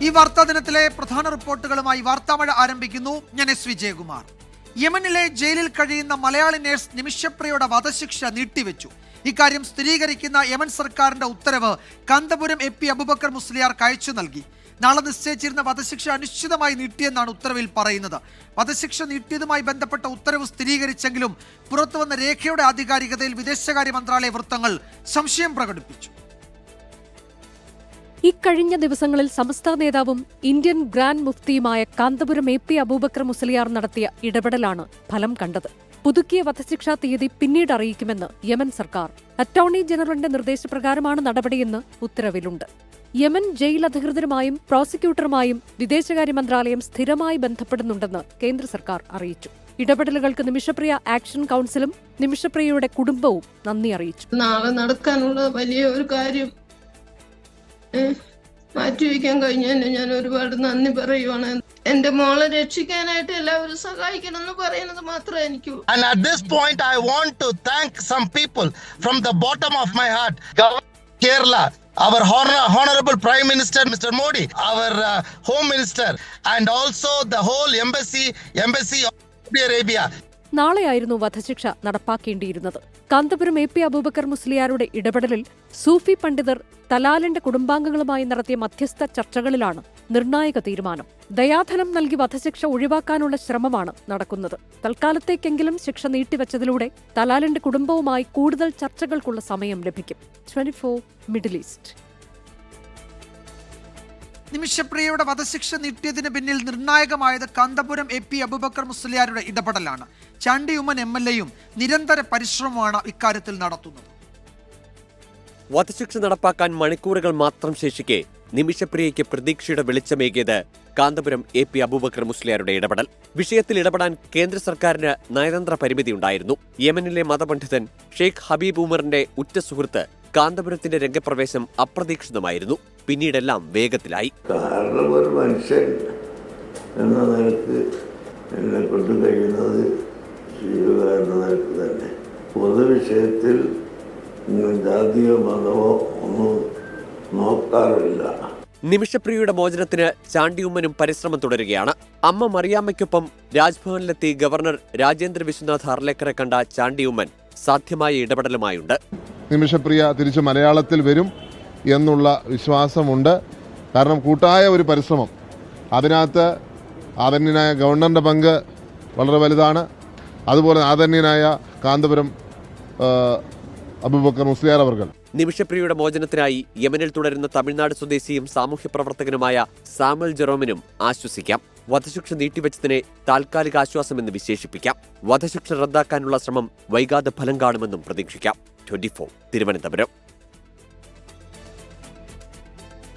ഈ വാർത്താ ദിനത്തിലെ പ്രധാന റിപ്പോർട്ടുകളുമായി വാർത്താമഴ ആരംഭിക്കുന്നു. ഞാൻ എസ് വിജയകുമാർ. യമനിലെ ജയിലിൽ കഴിയുന്ന മലയാളി നേഴ്സ് നിമിഷപ്രിയയുടെ വധശിക്ഷ നീട്ടിവെച്ചു. ഇക്കാര്യം സ്ഥിരീകരിക്കുന്ന യമൻ സർക്കാരിന്റെ ഉത്തരവ് കാന്തപുരം എ പി അബൂബക്കർ മുസ്ലിയാർക്ക് അയച്ചു നൽകി. നാളെ നിശ്ചയിച്ചിരുന്ന വധശിക്ഷ അനിശ്ചിതമായി നീട്ടിയെന്നാണ് ഉത്തരവിൽ പറയുന്നത്. വധശിക്ഷ നീട്ടിയതുമായി ബന്ധപ്പെട്ട ഉത്തരവ് സ്ഥിരീകരിച്ചെങ്കിലും പുറത്തുവന്ന രേഖയുടെ ആധികാരികതയിൽ വിദേശകാര്യ മന്ത്രാലയ വൃത്തങ്ങൾ സംശയം പ്രകടിപ്പിച്ചു. ഇക്കഴിഞ്ഞ ദിവസങ്ങളിൽ സമസ്ത നേതാവും ഇന്ത്യൻ ഗ്രാൻഡ് മുഫ്തിയുമായ കാന്തപുരം എ പി അബൂബക്കർ മുസ്ലിയാർ നടത്തിയ ഇടപെടലാണ് ഫലം കണ്ടത്. പുതുക്കിയ വധശിക്ഷാ തീയതി പിന്നീട് അറിയിക്കുമെന്ന് യമൻ സർക്കാർ. അറ്റോർണി ജനറലിന്റെ നിർദ്ദേശപ്രകാരമാണ് നടപടിയെന്ന് ഉത്തരവിലുണ്ട്. യമൻ ജയിൽ അധികൃതരുമായും പ്രോസിക്യൂട്ടറുമായും വിദേശകാര്യ മന്ത്രാലയം സ്ഥിരമായി ബന്ധപ്പെടുന്നുണ്ടെന്ന് കേന്ദ്ര സർക്കാർ അറിയിച്ചു. ഇടപെടലുകൾക്ക് നിമിഷപ്രിയ ആക്ഷൻ കൗൺസിലും നിമിഷപ്രിയയുടെ കുടുംബവും നന്ദി അറിയിച്ചു. നാളെ നടക്കാനുള്ള വലിയ ഒരു കാര്യം മാറ്റിവെക്കാൻ കഴിഞ്ഞതിന് ഞാൻ ഒരുപാട് നന്ദി പറയുവാണ്. എന്റെ മോളെ രക്ഷിക്കാനായിട്ട് എല്ലാവരും സഹായിക്കണം എന്ന് പറയുന്നത് മാത്രമേ എനിക്ക്. And at this point I want to thank some people from the bottom of my heart. Governor Kerala, our honorable Prime Minister Mr. Modi, our Home Minister, and also the whole embassy of Saudi Arabia. നാളെയായിരുന്നു വധശിക്ഷ നടപ്പാക്കേണ്ടിയിരുന്നത്. Kanthapuram A P Abubakar മുസ്ലിയാരുടെ ഇടപെടലിൽ സൂഫി പണ്ഡിതർ തലാലിന്റെ കുടുംബാംഗങ്ങളുമായി നടത്തിയ മധ്യസ്ഥ ചർച്ചകളിലാണ് നിർണായക തീരുമാനം. ദയാധനം നൽകി വധശിക്ഷ ഒഴിവാക്കാനുള്ള ശ്രമമാണ് നടക്കുന്നത്. തൽക്കാലത്തേക്കെങ്കിലും ശിക്ഷ നീട്ടിവെച്ചതിലൂടെ തലാലിന്റെ കുടുംബവുമായി കൂടുതൽ ചർച്ചകൾക്കുള്ള സമയം ലഭിക്കും. 24 മിഡിൽ ഈസ്റ്റ്. നിമിഷപ്രിയയുടെ വധശിക്ഷ നീട്ടിയതിന് പിന്നിൽ നിർണായകമായത് കാന്തപുരം എ പി അബൂബക്കർ മുസ്ലിയാരുടെ ഇടപെടലാണ്. ചാണ്ടി ഉമ്മൻ MLAയും നിരന്തര പരിശ്രമമാണ് ഇക്കാര്യത്തിൽ നടത്തുന്നത്. വധശിക്ഷ നടപ്പാക്കാൻ മണിക്കൂറുകൾ മാത്രം ശേഷിക്കെ നിമിഷപ്രിയയ്ക്ക് പ്രതീക്ഷയുടെ വെളിച്ചമേകിയത് കാന്തപുരം എ പി അബൂബക്കർ മുസ്ലിയാരുടെ ഇടപെടൽ. വിഷയത്തിൽ ഇടപെടാൻ കേന്ദ്ര സർക്കാരിന് നയതന്ത്ര പരിമിതിയുണ്ടായിരുന്നു. യമനിലെ മതപണ്ഡിതൻ ഷെയ്ഖ് ഹബീബ് ഉമറിന്റെ ഉറ്റ സുഹൃത്ത് കാന്തപുരത്തിന്റെ രംഗപ്രവേശം അപ്രതീക്ഷിതമായിരുന്നു. പിന്നീടെല്ലാം വേഗത്തിലായി. കാരണം ഒരു മനുഷ്യൻ എന്ന നിലക്ക് എന്നെ കൊണ്ട് കഴിയുന്നത് ചെയ്യുക എന്ന നിലക്ക് തന്നെ പൊതുവിഷയത്തിൽ ജാതിയോ മതമോ ഒന്നും നോക്കാറില്ല. നിമിഷപ്രിയയുടെ മോചനത്തിന് ചാണ്ടിയുമ്മനും പരിശ്രമം തുടരുകയാണ്. അമ്മ മറിയാമ്മയ്ക്കൊപ്പം രാജ്ഭവനിലെത്തി ഗവർണർ രാജേന്ദ്ര വിശ്വനാഥ് അർലേക്കറെ കണ്ട ചാണ്ടിയുമ്മൻ സാധ്യമായ ഇടപെടലുമായുണ്ട്. നിമിഷപ്രിയ തിരിച്ച് മലയാളത്തിൽ വരും എന്നുള്ള വിശ്വാസമുണ്ട്. കാരണം കൂട്ടായ ഒരു പരിശ്രമം, അതിനകത്ത് ആദരണീയനായ ഗവർണറിൻ്റെ പങ്ക് വളരെ വലുതാണ്. അതുപോലെ ആദരണീയനായ കാന്തപുരം അബൂബക്കർ മുസ്ലിയാർ അവർകൾ. നിമിഷപ്രിയയുടെ മോചനത്തിനായി യമനിൽ തുടരുന്ന തമിഴ്നാട് സ്വദേശിയും സാമൂഹ്യ പ്രവർത്തകനുമായ സാമുൽ ജെറോമിനും ആശ്വസിക്കാം. വധശിക്ഷ നീട്ടിവെച്ചതിനെ താൽക്കാലിക ആശ്വാസമെന്ന് വിശേഷിപ്പിക്കാം. വധശിക്ഷ റദ്ദാക്കാനുള്ള ശ്രമം വൈകാതെ ഫലം കാണുമെന്നും പ്രതീക്ഷിക്കാം. 24 തിരുവനന്തപുരം.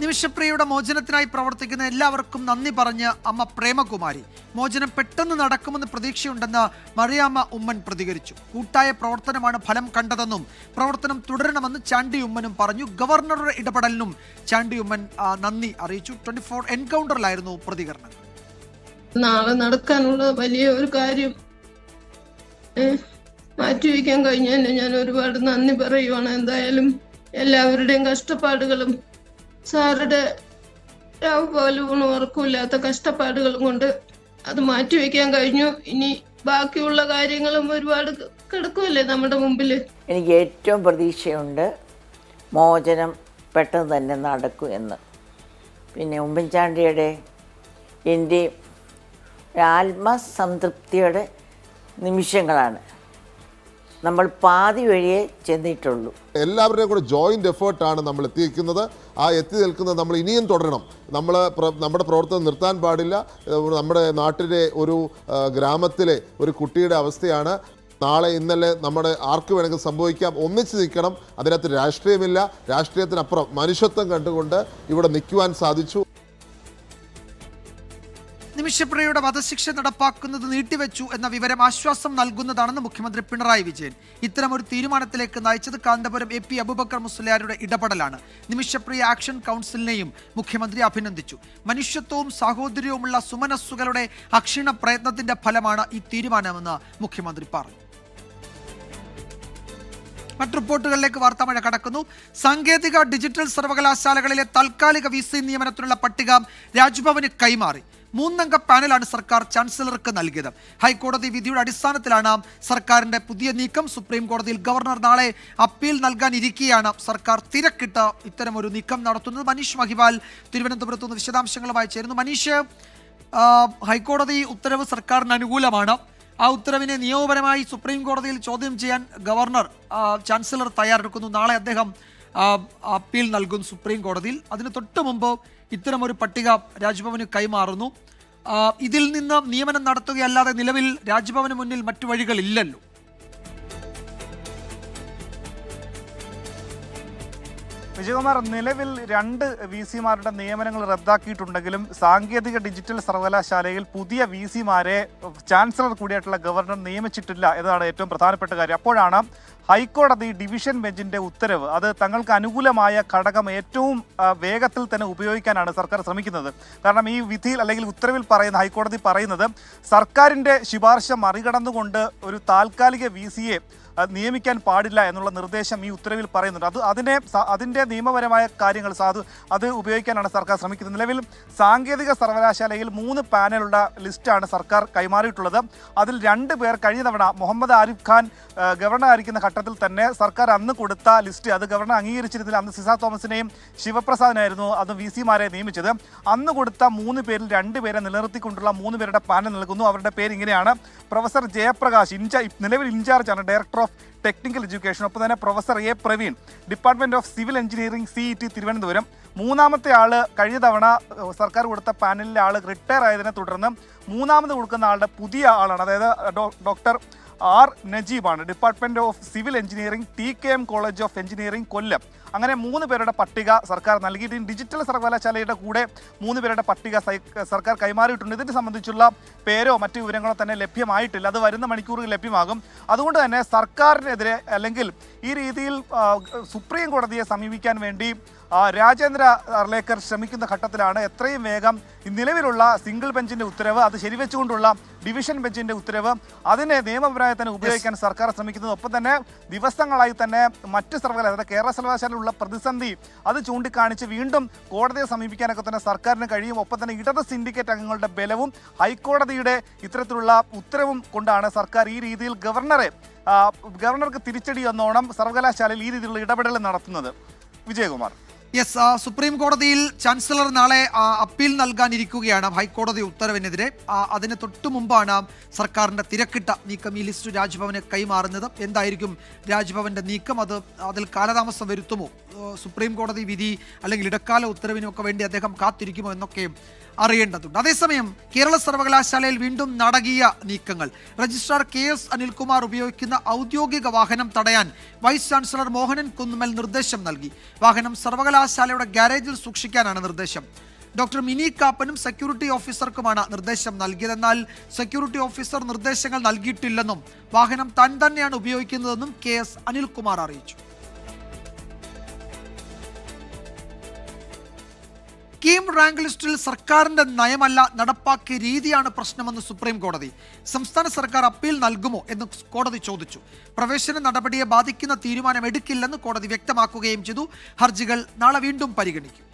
നിമിഷപ്രിയയുടെ മോചനത്തിനായി പ്രവർത്തിക്കുന്ന എല്ലാവർക്കും നന്ദി പറഞ്ഞ് അമ്മ പ്രേമകുമാരി. മോചനം പെട്ടെന്ന് നടക്കുമെന്ന് പ്രതീക്ഷയുണ്ടെന്ന് മറിയാമ്മ ഉമ്മൻ പ്രതികരിച്ചു. കൂട്ടായ പ്രവർത്തനമാണ് ഫലം കണ്ടതെന്നും പ്രവർത്തനം തുടരണമെന്ന് ചാണ്ടി ഉമ്മനും പറഞ്ഞു. ഗവർണറുടെ ഇടപെടലിനും ചാണ്ടി ഉമ്മൻ നന്ദി അറിയിച്ചു. 24 എൻകൗണ്ടറിലായിരുന്നു പ്രതികരണം. നാളെ നടക്കാനുള്ള വലിയ ഒരു കാര്യം മാറ്റിവെക്കാൻ കഴിഞ്ഞതിന് ഞാൻ ഒരുപാട് നന്ദി പറയുവാണ്. എന്തായാലും എല്ലാവരുടെയും കഷ്ടപ്പാടുകളും സാറുടെ രാവ് പോലും ഉറക്കമില്ലാത്ത കഷ്ടപ്പാടുകളും കൊണ്ട് അത് മാറ്റിവെക്കാൻ കഴിഞ്ഞു. ഇനി ബാക്കിയുള്ള കാര്യങ്ങളും ഒരുപാട് കിടക്കുമല്ലേ നമ്മുടെ മുമ്പിൽ. എനിക്ക് ഏറ്റവും പ്രതീക്ഷയുണ്ട് മോചനം പെട്ടെന്ന് തന്നെ നടക്കും എന്ന്. പിന്നെ ഉമ്മൻചാണ്ടിയുടെ എൻ്റെ ആത്മസംതൃപ്തിയുടെ നിമിഷങ്ങളാണ്. നമ്മൾ പാതി വഴിയേ ചെന്നിട്ടുള്ളൂ. എല്ലാവരുടെയും കൂടെ ജോയിൻ്റ് എഫേർട്ടാണ് നമ്മൾ എത്തിയിരിക്കുന്നത്. ആ എത്തി നിൽക്കുന്നത് നമ്മൾ ഇനിയും തുടരണം. നമ്മുടെ പ്രവർത്തനം നിർത്താൻ പാടില്ല. നമ്മുടെ നാട്ടിലെ ഒരു ഗ്രാമത്തിലെ ഒരു കുട്ടിയുടെ അവസ്ഥയാണ്. നാളെ ഇന്നലെ നമ്മുടെ ആർക്ക് വേണമെങ്കിൽ സംഭവിക്കാം. ഒന്നിച്ച് നിൽക്കണം. അതിനകത്ത് രാഷ്ട്രീയമില്ല. രാഷ്ട്രീയത്തിനപ്പുറം മനുഷ്യത്വം കണ്ടുകൊണ്ട് ഇവിടെ നിൽക്കുവാൻ സാധിച്ചു. നിമിഷപ്രിയയുടെ വധശിക്ഷ നടപ്പാക്കുന്നത് നീട്ടിവെച്ചു എന്ന വിവരം ആശ്വാസം നൽകുന്നതാണെന്ന് മുഖ്യമന്ത്രി പിണറായി വിജയൻ. ഇത്തരമൊരു തീരുമാനത്തിലേക്ക് നയിച്ചത് കാന്തപുരം എ പി അബൂബക്കർ മുസ്ലിയാരുടെ ഇടപെടലാണ്. നിമിഷപ്രിയ ആക്ഷൻ കൗൺസിലിനെയും മുഖ്യമന്ത്രി അഭിനന്ദിച്ചു. മനുഷ്യത്വവും സാഹോദര്യവുമുള്ള സുമനസ്സുകളുടെ അക്ഷീണ പ്രയത്നത്തിന്റെ ഫലമാണ് ഈ തീരുമാനമെന്ന് മുഖ്യമന്ത്രി പറഞ്ഞു. മറ്റ് റിപ്പോർട്ടുകളിലേക്ക് വാർത്താമഴ കടക്കുന്നു. സാങ്കേതിക ഡിജിറ്റൽ സർവകലാശാലകളിലെ താൽക്കാലിക VC നിയമനത്തിനുള്ള പട്ടിക രാജ്ഭവന് കൈമാറി. 3-അംഗ പാനലാണ് സർക്കാർ ചാൻസലർക്ക് നൽകിയത്. ഹൈക്കോടതി വിധിയുടെ അടിസ്ഥാനത്തിലാണ് സർക്കാരിന്റെ പുതിയ നീക്കം. സുപ്രീം കോടതിയിൽ ഗവർണർ നാളെ അപ്പീൽ നൽകാനിരിക്കെയാണ് സർക്കാർ തിരക്കിട്ട് ഇത്തരമൊരു നീക്കം നടത്തുന്നത്. മനീഷ് മഹിവാൽ തിരുവനന്തപുരത്ത് നിന്ന് വിശദാംശങ്ങളുമായി ചേരുന്നു. മനീഷ്, ഹൈക്കോടതി ഉത്തരവ് സർക്കാരിന് അനുകൂലമാണ്. ആ ഉത്തരവിനെ നിയമപരമായി സുപ്രീം കോടതിയിൽ ചോദ്യം ചെയ്യാൻ ഗവർണർ ചാൻസലർ തയ്യാറെടുക്കുന്നു. നാളെ അദ്ദേഹം അപ്പീൽ നൽകും സുപ്രീം കോടതിയിൽ. അതിന് തൊട്ട് മുമ്പ് ഇത്തരമൊരു പട്ടിക രാജ്ഭവന് കൈമാറുന്നു. ഇതിൽ നിന്ന് നിയമനം നടത്തുകയല്ലാതെ നിലവിൽ രാജ്ഭവന് മുന്നിൽ മറ്റു വഴികളില്ലല്ലോ. വിജയകുമാർ, നിലവിൽ 2 VC-മാരുടെ നിയമനങ്ങൾ റദ്ദാക്കിയിട്ടുണ്ടെങ്കിലും സാങ്കേതിക ഡിജിറ്റൽ സർവകലാശാലയിൽ പുതിയ VC-മാരെ ചാൻസലർ കൂടിയായിട്ടുള്ള ഗവർണർ നിയമിച്ചിട്ടില്ല എന്നതാണ് ഏറ്റവും പ്രധാനപ്പെട്ട കാര്യം. അപ്പോഴാണ് ഹൈക്കോടതി ഡിവിഷൻ ബെഞ്ചിന്റെ ഉത്തരവ്, അത് തങ്ങൾക്ക് അനുകൂലമായ ഘടകം ഏറ്റവും വേഗത്തിൽ തന്നെ ഉപയോഗിക്കാനാണ് സർക്കാർ ശ്രമിക്കുന്നത്. കാരണം ഈ വിധിയിൽ അല്ലെങ്കിൽ ഉത്തരവിൽ ഹൈക്കോടതി പറയുന്നത് സർക്കാരിന്റെ ശുപാർശ മറികടന്നുകൊണ്ട് ഒരു താൽക്കാലിക VC-യെ നിയമിക്കാൻ പാടില്ല എന്നുള്ള നിർദ്ദേശം ഈ ഉത്തരവിൽ പറയുന്നുണ്ട്. അതിൻ്റെ നിയമപരമായ കാര്യങ്ങൾ അത് ഉപയോഗിക്കാനാണ് സർക്കാർ ശ്രമിക്കുന്നത്. നിലവിൽ സാങ്കേതിക സർവകലാശാലയിൽ 3 പാനലുള്ള ലിസ്റ്റാണ് സർക്കാർ കൈമാറിയിട്ടുള്ളത്. അതിൽ 2 പേർ കഴിഞ്ഞ തവണ മുഹമ്മദ് ആരിഫ് ഖാൻ ഗവർണർ ആയിരിക്കുന്ന ഘട്ടത്തിൽ തന്നെ സർക്കാർ അന്ന് കൊടുത്ത ലിസ്റ്റ്, അത് ഗവർണർ അംഗീകരിച്ചിരുന്നില്ല. അന്ന് സിസ തോമസിനെയും ശിവപ്രസാദിനായിരുന്നു അത് VC-മാരെ നിയമിച്ചത്. അന്ന് കൊടുത്ത 3 പേരിൽ 2 പേരെ നിലനിർത്തിക്കൊണ്ടുള്ള 3 പേരുടെ പാനൽ നൽകുന്നു. അവരുടെ പേര് ഇങ്ങനെയാണ്: പ്രൊഫസർ ജയപ്രകാശ്, നിലവിൽ ഇൻചാർജാണ്, ഡയറക്ടർ ഓഫ് ടെക്നിക്കൽ എഡ്യൂക്കേഷൻ. ഒപ്പം തന്നെ professor A. Praveen, department of civil engineering, CET, Thiruvananthapuram. 3-ാമത്തെ ആള് കഴിഞ്ഞ തവണ സർക്കാർ കൊടുത്ത പാനലിലെ ആള് റിട്ടയർ ആയതിനെ തുടർന്ന് 3-ാമത് കൊടുക്കുന്ന ആളുടെ പുതിയ ആളാണ്, അതായത് ഡോക്ടർ R. നജീബാണ്, department of civil engineering, TKM college of engineering, Kollam. അങ്ങനെ 3 പേരുടെ പട്ടിക സർക്കാർ നൽകിയിട്ട് ഡിജിറ്റൽ സർവകലാശാലയുടെ കൂടെ 3 പേരുടെ പട്ടിക സർക്കാർ കൈമാറിയിട്ടുണ്ട്. ഇതിനെ സംബന്ധിച്ചുള്ള പേരോ മറ്റു വിവരങ്ങളോ തന്നെ ലഭ്യമായിട്ടില്ല. അത് വരുന്ന മണിക്കൂറുകൾ ലഭ്യമാകും. അതുകൊണ്ട് തന്നെ സർക്കാരിനെതിരെ അല്ലെങ്കിൽ ഈ രീതിയിൽ സുപ്രീം കോടതിയെ സമീപിക്കാൻ വേണ്ടി രാജേന്ദ്ര അർലേക്കർ ശ്രമിക്കുന്ന ഘട്ടത്തിലാണ് എത്രയും വേഗം നിലവിലുള്ള സിംഗിൾ ബെഞ്ചിന്റെ ഉത്തരവ്, അത് ശരിവെച്ചുകൊണ്ടുള്ള ഡിവിഷൻ ബെഞ്ചിന്റെ ഉത്തരവ്, അതിനെ നിയമപരമായി തന്നെ ഉപയോഗിക്കാൻ സർക്കാർ ശ്രമിക്കുന്നത്. ഒപ്പം തന്നെ ദിവസങ്ങളായി തന്നെ മറ്റ് സർവകലാശാല, കേരള സർവകലാശാലയിലുള്ള പ്രതിസന്ധി അത് ചൂണ്ടിക്കാണിച്ച് വീണ്ടും കോടതിയെ സമീപിക്കാനൊക്കെ തന്നെ സർക്കാരിന് കഴിയും. ഒപ്പം തന്നെ ഇടത് സിൻഡിക്കേറ്റ് അംഗങ്ങളുടെ ബലവും ഹൈക്കോടതിയുടെ ഇത്തരത്തിലുള്ള ഉത്തരവും കൊണ്ടാണ് സർക്കാർ ഈ രീതിയിൽ ഗവർണർക്ക് തിരിച്ചടി എന്നോണം സർവകലാശാലയിൽ ഈ രീതിയിലുള്ള ഇടപെടൽ നടത്തുന്നത്. വിജയകുമാർ. യെസ്, സുപ്രീം കോടതിയിൽ ചാൻസലർ നാളെ അപ്പീൽ നൽകാനിരിക്കുകയാണ് ഹൈക്കോടതി ഉത്തരവിനെതിരെ. അതിന് തൊട്ടു മുമ്പാണ് സർക്കാരിന്റെ തിരക്കിട്ട നീക്കം, ഈ ലിസ്റ്റ് രാജ്ഭവന് കൈമാറുന്നത്. എന്തായിരിക്കും രാജ്ഭവന്റെ നീക്കം? അതിൽ കാലതാമസം വരുത്തുമോ? സുപ്രീം കോടതി വിധി അല്ലെങ്കിൽ ഇടക്കാല ഉത്തരവിനൊക്കെ വേണ്ടി അദ്ദേഹം കാത്തിരിക്കുമോ എന്നൊക്കെ അറിയേണ്ടതുണ്ട്. അതേസമയം കേരള സർവകലാശാലയിൽ വീണ്ടും നാടകീയ നീക്കങ്ങൾ. രജിസ്ട്രാർ KS അനിൽകുമാർ ഉപയോഗിക്കുന്ന ഔദ്യോഗിക വാഹനം തടയാൻ വൈസ് ചാൻസലർ മോഹനൻ കുന്നുമ്മൽ നിർദ്ദേശം നൽകി. വാഹനം സർവകലാശാലയുടെ ഗാരേജിൽ സൂക്ഷിക്കാനാണ് നിർദ്ദേശം. ഡോക്ടർ മിനി കാപ്പനും സെക്യൂരിറ്റി ഓഫീസർക്കുമാണ് നിർദ്ദേശം നൽകിയത്. എന്നാൽ സെക്യൂരിറ്റി ഓഫീസർ നിർദ്ദേശങ്ങൾ നൽകിയിട്ടില്ലെന്നും വാഹനം താൻ തന്നെയാണ് ഉപയോഗിക്കുന്നതെന്നും KS അനിൽകുമാർ അറിയിച്ചു. കീം റാങ്ക് ലിസ്റ്റിൽ സർക്കാരിന്റെ നയമല്ല, നടപ്പാക്കിയ രീതിയാണ് പ്രശ്നമെന്ന് സുപ്രീം കോടതി. സംസ്ഥാന സർക്കാർ അപ്പീൽ നൽകുമോ എന്ന് കോടതി ചോദിച്ചു. പ്രവേശന നടപടിയെ ബാധിക്കുന്ന തീരുമാനം എടുക്കില്ലെന്ന് കോടതി വ്യക്തമാക്കുകയും ചെയ്തു. ഹർജികൾ നാളെ വീണ്ടും പരിഗണിക്കും.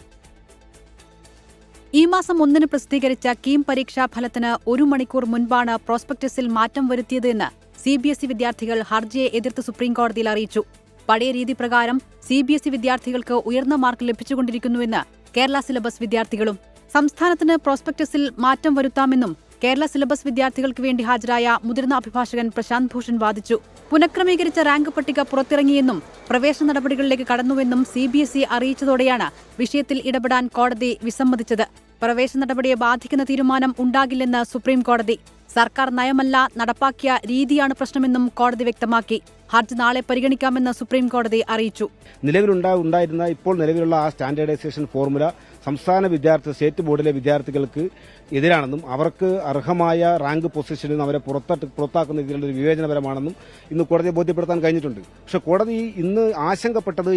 ഈ മാസം 1 പ്രസിദ്ധീകരിച്ച കീം പരീക്ഷാ ഫലത്തിന് 1 മണിക്കൂർ മുൻപാണ് പ്രോസ്പെക്ടസിൽ മാറ്റം വരുത്തിയതെന്ന് CBSE വിദ്യാർത്ഥികൾ ഹർജിയെ എതിർത്ത് സുപ്രീം കോടതിയിൽ അറിയിച്ചു. പഴയ രീതി പ്രകാരം CBSE വിദ്യാർത്ഥികൾക്ക് ഉയർന്ന മാർക്ക് ലഭിച്ചുകൊണ്ടിരിക്കുന്നുവെന്ന് കേരള സിലബസ് വിദ്യാർത്ഥികളും. സംസ്ഥാനത്തിന് പ്രോസ്പെക്ടസിൽ മാറ്റം വരുത്താമെന്നും കേരള സിലബസ് വിദ്യാർത്ഥികൾക്ക് വേണ്ടി ഹാജരായ മുതിർന്ന അഭിഭാഷകൻ പ്രശാന്ത് ഭൂഷൺ വാദിച്ചു. പുനഃക്രമീകരിച്ച റാങ്ക് പട്ടിക പുറത്തിറങ്ങിയെന്നും പ്രവേശന നടപടികളിലേക്ക് കടന്നുവെന്നും CBSE അറിയിച്ചതോടെയാണ് വിഷയത്തിൽ ഇടപെടാൻ കോടതി വിസമ്മതിച്ചത്. പ്രവേശന നടപടിയെ ബാധിക്കുന്ന തീരുമാനം ഉണ്ടാകില്ലെന്ന് സുപ്രീം കോടതി. സർക്കാർ നയമല്ല, നടപ്പാക്കിയ രീതിയാണ് പ്രശ്നമെന്നും കോടതി വ്യക്തമാക്കി. ഹർജി നാളെ പരിഗണിക്കാമെന്ന് സുപ്രീം കോടതി അറിയിച്ചു. ഉണ്ടായിരുന്ന ഇപ്പോൾ നിലവിലുള്ള ആ സ്റ്റാൻഡേർഡൈസേഷൻ ഫോർമുല സംസ്ഥാന സ്റ്റേറ്റ് ബോർഡിലെ വിദ്യാർത്ഥികൾക്ക് എതിരാണെന്നും അവർക്ക് അർഹമായ റാങ്ക് പൊസിഷനിൽ നിന്ന് അവരെ പുറത്താക്കുന്ന രീതിയിലുള്ള ഒരു വിവേചനപരമാണെന്നും ഇന്ന് കോടതിയെ ബോധ്യപ്പെടുത്താൻ കഴിഞ്ഞിട്ടുണ്ട്. പക്ഷേ കോടതി ഇന്ന് ആശങ്കപ്പെട്ടത്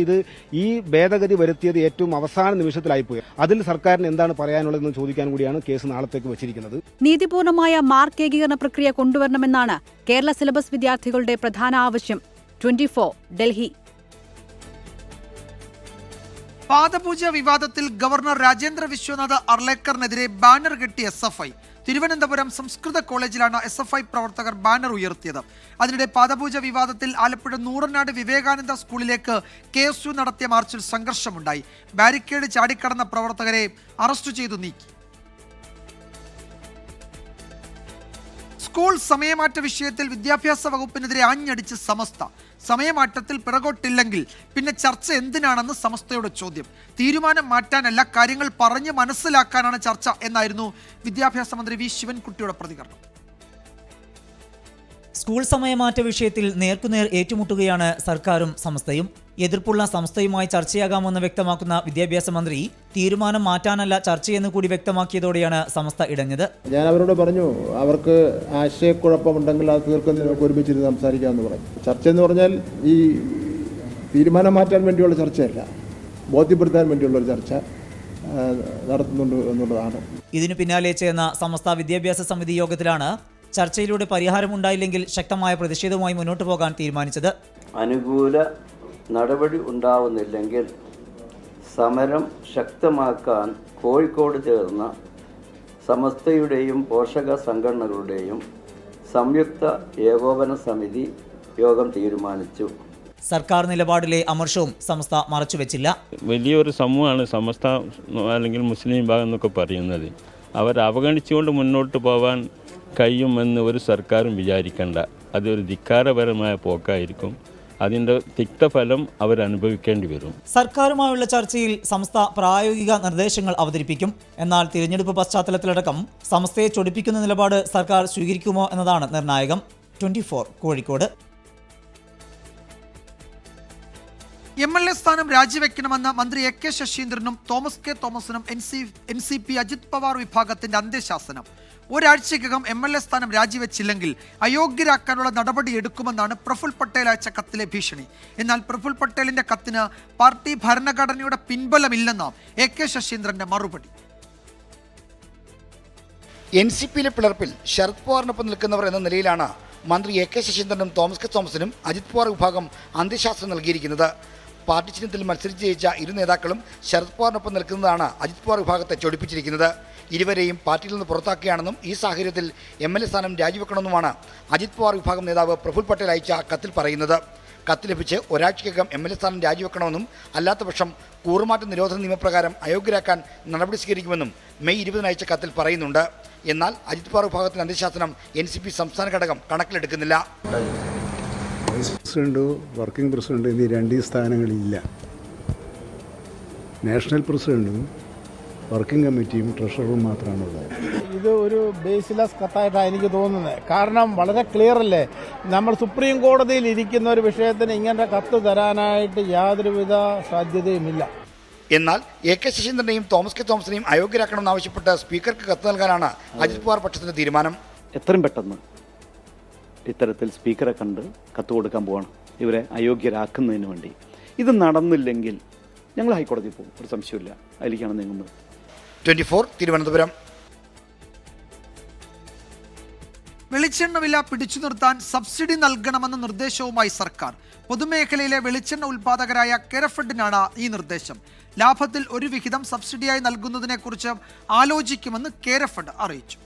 ഈ ഭേദഗതി വരുത്തിയത് ഏറ്റവും അവസാന നിമിഷത്തിലായിപ്പോയി. അതിൽ സർക്കാരിന് എന്താണ് പറയാനുള്ളതെന്ന് ചോദിക്കാൻ കൂടിയാണ് കേസ് നാളത്തേക്ക് വച്ചിരിക്കുന്നത്. നീതിപൂർണമായ മാർക്ക് ഏകീകരണ പ്രക്രിയ കൊണ്ടുവരണമെന്നാണ് കേരള സിലബസ് വിദ്യാർത്ഥികളുടെ പ്രധാന ആവശ്യം. 24 ഡൽഹി. പാദപൂജ വിവാദത്തിൽ ഗവർണർ രാജേന്ദ്ര വിശ്വനാഥ് അർലേക്കറിനെതിരെ ബാനർ കെട്ടി SFI. തിരുവനന്തപുരം സംസ്കൃത കോളേജിലാണ് SFI പ്രവർത്തകർ ബാനർ ഉയർത്തിയത്. അതിനിടെ പാദപൂജ വിവാദത്തിൽ ആലപ്പുഴ നൂറനാട് വിവേകാനന്ദ സ്കൂളിലേക്ക് KSU നടത്തിയ മാർച്ചിൽ സംഘർഷമുണ്ടായി. ബാരിക്കേഡ് ചാടിക്കടന്ന പ്രവർത്തകരെ അറസ്റ്റ് ചെയ്തു നീക്കി. സ്കൂൾ സമയമാറ്റ വിഷയത്തിൽ വിദ്യാഭ്യാസ വകുപ്പിനെതിരെ ആഞ്ഞടിച്ച് സമസ്ത. സമയമാറ്റത്തിൽ പിറകോട്ടില്ലെങ്കിൽ പിന്നെ ചർച്ച എന്തിനാണെന്ന് സമസ്തയുടെ ചോദ്യം. തീരുമാനം മാറ്റാനല്ല, കാര്യങ്ങൾ പറഞ്ഞ് മനസ്സിലാക്കാനാണ് ചർച്ച എന്നായിരുന്നു വിദ്യാഭ്യാസ മന്ത്രി വി ശിവൻകുട്ടിയുടെ പ്രതികരണം. സ്കൂൾ സമയമാറ്റ വിഷയത്തിൽ നേർക്കുനേർ ഏറ്റുമുട്ടുകയാണ് സർക്കാരും സമസ്തയും. എതിർപ്പുള്ള സമസ്തയുമായി ചർച്ചയാകാമെന്ന് വ്യക്തമാക്കുന്ന വിദ്യാഭ്യാസ മന്ത്രി തീരുമാനം മാറ്റാനല്ല ചർച്ചയെന്ന് കൂടി വ്യക്തമാക്കിയതോടെയാണ് സമസ്ത ഇടഞ്ഞത്. ഞാൻ അവരോട് പറഞ്ഞു, അവർക്ക് ആശയക്കുഴപ്പമുണ്ടെങ്കിൽ അത് തീർക്കുന്നതിനൊക്കെ ഒരുമിച്ചിരുന്ന് സംസാരിക്കാമെന്ന് പറഞ്ഞു. ചർച്ച എന്ന് പറഞ്ഞാൽ ഈ തീരുമാനം മാറ്റാൻ വേണ്ടിയുള്ള ചർച്ചയല്ല, ബോധ്യപ്പെടുത്താൻ വേണ്ടിയുള്ളൊരു ചർച്ച നടത്തുന്നുണ്ട് എന്നുള്ളതാണ്. ഇതിനു പിന്നാലെ ചേർന്ന സമസ്ത വിദ്യാഭ്യാസ സമിതി യോഗത്തിലാണ് ചർച്ചയിലൂടെ പരിഹാരമുണ്ടായില്ലെങ്കിൽ ശക്തമായ പ്രതിഷേധവുമായി മുന്നോട്ട് പോകാൻ തീരുമാനിച്ചത്. അനുകൂല നടപടി ഉണ്ടാവുന്നില്ലെങ്കിൽ സമരം ശക്തമാക്കാൻ കോഴിക്കോട് ചേർന്ന സമസ്തയുടെയും പോഷക സംഘടനകളുടെയും സംയുക്ത ഏകോപന സമിതി യോഗം തീരുമാനിച്ചു. സർക്കാർ നിലപാടിലെ അമർഷവും സമസ്ത മറച്ചുവെച്ചില്ല. വലിയൊരു സമൂഹമാണ് സമസ്ത അല്ലെങ്കിൽ മുസ്ലിം വിഭാഗം എന്നൊക്കെ പറയുന്നത്. അവർ അവഗണിച്ചുകൊണ്ട് മുന്നോട്ട് പോകാൻ കഴിയുമെന്ന് ഒരു സർക്കാരും വിചാരിക്കേണ്ട. അതൊരു ധിക്കാരപരമായ പോക്കായിരിക്കും. അതിൻ്റെ തിക്തഫലം അവരനുഭവിക്കേണ്ടി വരും. സർക്കാരുമായുള്ള ചർച്ചയിൽ സംസ്ഥ പ്രായോഗിക നിർദ്ദേശങ്ങൾ അവതരിപ്പിക്കും. എന്നാൽ തിരഞ്ഞെടുപ്പ് പശ്ചാത്തലത്തിലടക്കം സംസ്ഥയെ ചൊടിപ്പിക്കുന്ന നിലപാട് സർക്കാർ സ്വീകരിക്കുമോ എന്നതാണ് നിർണായകം. 24 കോഴിക്കോട്. MLA സ്ഥാനം രാജിവെക്കണമെന്ന മന്ത്രി AK ശശീന്ദ്രനും തോമസ് K തോമസിനും NCP അജിത് പവാർ വിഭാഗത്തിന്റെ അന്ത്യശാസനം. ഒരാഴ്ചയ്ക്കകം MLA സ്ഥാനം രാജിവെച്ചില്ലെങ്കിൽ അയോഗ്യരാക്കാനുള്ള നടപടി എടുക്കുമെന്നാണ് പ്രഫുൽ പട്ടേൽ അയച്ച കത്തിലെ ഭീഷണി. എന്നാൽ പ്രഫുൽ പട്ടേലിന്റെ കത്തിന് പാർട്ടി ഭരണഘടനയുടെ പിൻബലമില്ലെന്നാണ് AK ശശീന്ദ്രന്റെ മറുപടി. NCPയിലെ പിളർപ്പിൽ ശരത് പവാറിനൊപ്പം നിൽക്കുന്നവർ എന്ന നിലയിലാണ് മന്ത്രി AK ശശീന്ദ്രനും തോമസ് K തോമസിനും അജിത് പവാർ വിഭാഗം അന്ത്യശാസനം നൽകിയിരിക്കുന്നത്. പാർട്ടി ചിഹ്നത്തിൽ മത്സരിച്ച് ജയിച്ച ഇരു നേതാക്കളും ശരത് പവാറിനൊപ്പം നിൽക്കുന്നതാണ് അജിത് പവാർ വിഭാഗത്തെ ചൊടിപ്പിച്ചിരിക്കുന്നത്. ഇരുവരെയും പാർട്ടിയിൽ നിന്ന് പുറത്താക്കുകയാണെന്നും ഈ സാഹചര്യത്തിൽ MLA സ്ഥാനം രാജിവെക്കണമെന്നുമാണ് അജിത് പവാർ വിഭാഗം നേതാവ് പ്രഫുൽ പട്ടേൽ അയച്ച കത്തിൽ പറയുന്നത്. കത്ത് ലഭിച്ച് ഒരാഴ്ചയ്ക്കകം MLA സ്ഥാനം രാജിവെക്കണമെന്നും അല്ലാത്തപക്ഷം കൂറുമാറ്റ നിരോധന നിയമപ്രകാരം അയോഗ്യരാക്കാൻ നടപടി സ്വീകരിക്കുമെന്നും മെയ് 20 അയച്ച കത്തിൽ പറയുന്നുണ്ട്. എന്നാൽ അജിത് പവാർ വിഭാഗത്തിന്റെ അന്ത്യശാസനം NCP സംസ്ഥാന ഘടകം കണക്കിലെടുക്കുന്നില്ല. വൈസ് പ്രസിഡന്റ്, വർക്കിംഗ് പ്രസിഡന്റ് എന്നീ 2 സ്ഥാനങ്ങളില്ല. നാഷണൽ പ്രസിഡന്റും വർക്കിംഗ് കമ്മിറ്റിയും ട്രഷററും മാത്രമാണുള്ളത്. ഇത് ഒരു ബേസ്ലെസ് കത്തായിട്ടാണ് എനിക്ക് തോന്നുന്നത്. കാരണം വളരെ ക്ലിയർ അല്ലേ, നമ്മൾ സുപ്രീം കോടതിയിൽ ഇരിക്കുന്ന ഒരു വിഷയത്തിന് ഇങ്ങനെ കത്ത് തരാനായിട്ട് യാതൊരുവിധ സാധ്യതയുമില്ല. എന്നാൽ AK ശശീന്ദ്രനെയും തോമസ് K തോമസിനെയും അയോഗ്യരാക്കണമെന്നാവശ്യപ്പെട്ട് സ്പീക്കർക്ക് കത്ത് നൽകാനാണ് അജിത് പവാർ പക്ഷത്തിന്റെ തീരുമാനം. എത്രയും പെട്ടെന്ന് ഇത്തരത്തിൽ സ്പീക്കറെ കണ്ട് കത്ത് കൊടുക്കാൻ പോവാണ് ഇവരെ അയോഗ്യരാക്കുന്നതിന് വേണ്ടി. ഇത് നടന്നില്ലെങ്കിൽ ഞങ്ങൾ ഹൈക്കോടതിയിൽ പോകും, ഒരു സംശയമില്ല. അതിലേക്കാണ് നീങ്ങുന്നത്. 24 തിരുവനന്തപുരം. വെളിച്ചെണ്ണ വില പിടിച്ചു നിർത്താൻ സബ്സിഡി നൽകണമെന്ന നിർദ്ദേശവുമായി സർക്കാർ. പൊതുമേഖലയിലെ വെളിച്ചെണ്ണ ഉൽപ്പാദകരായ കെരഫെഡിനാണ് ഈ നിർദ്ദേശം. ലാഭത്തിൽ ഒരു വിഹിതം സബ്സിഡിയായി നൽകുന്നതിനെക്കുറിച്ച് ആലോചിക്കുമെന്ന് കെരഫെഡ് അറിയിച്ചു.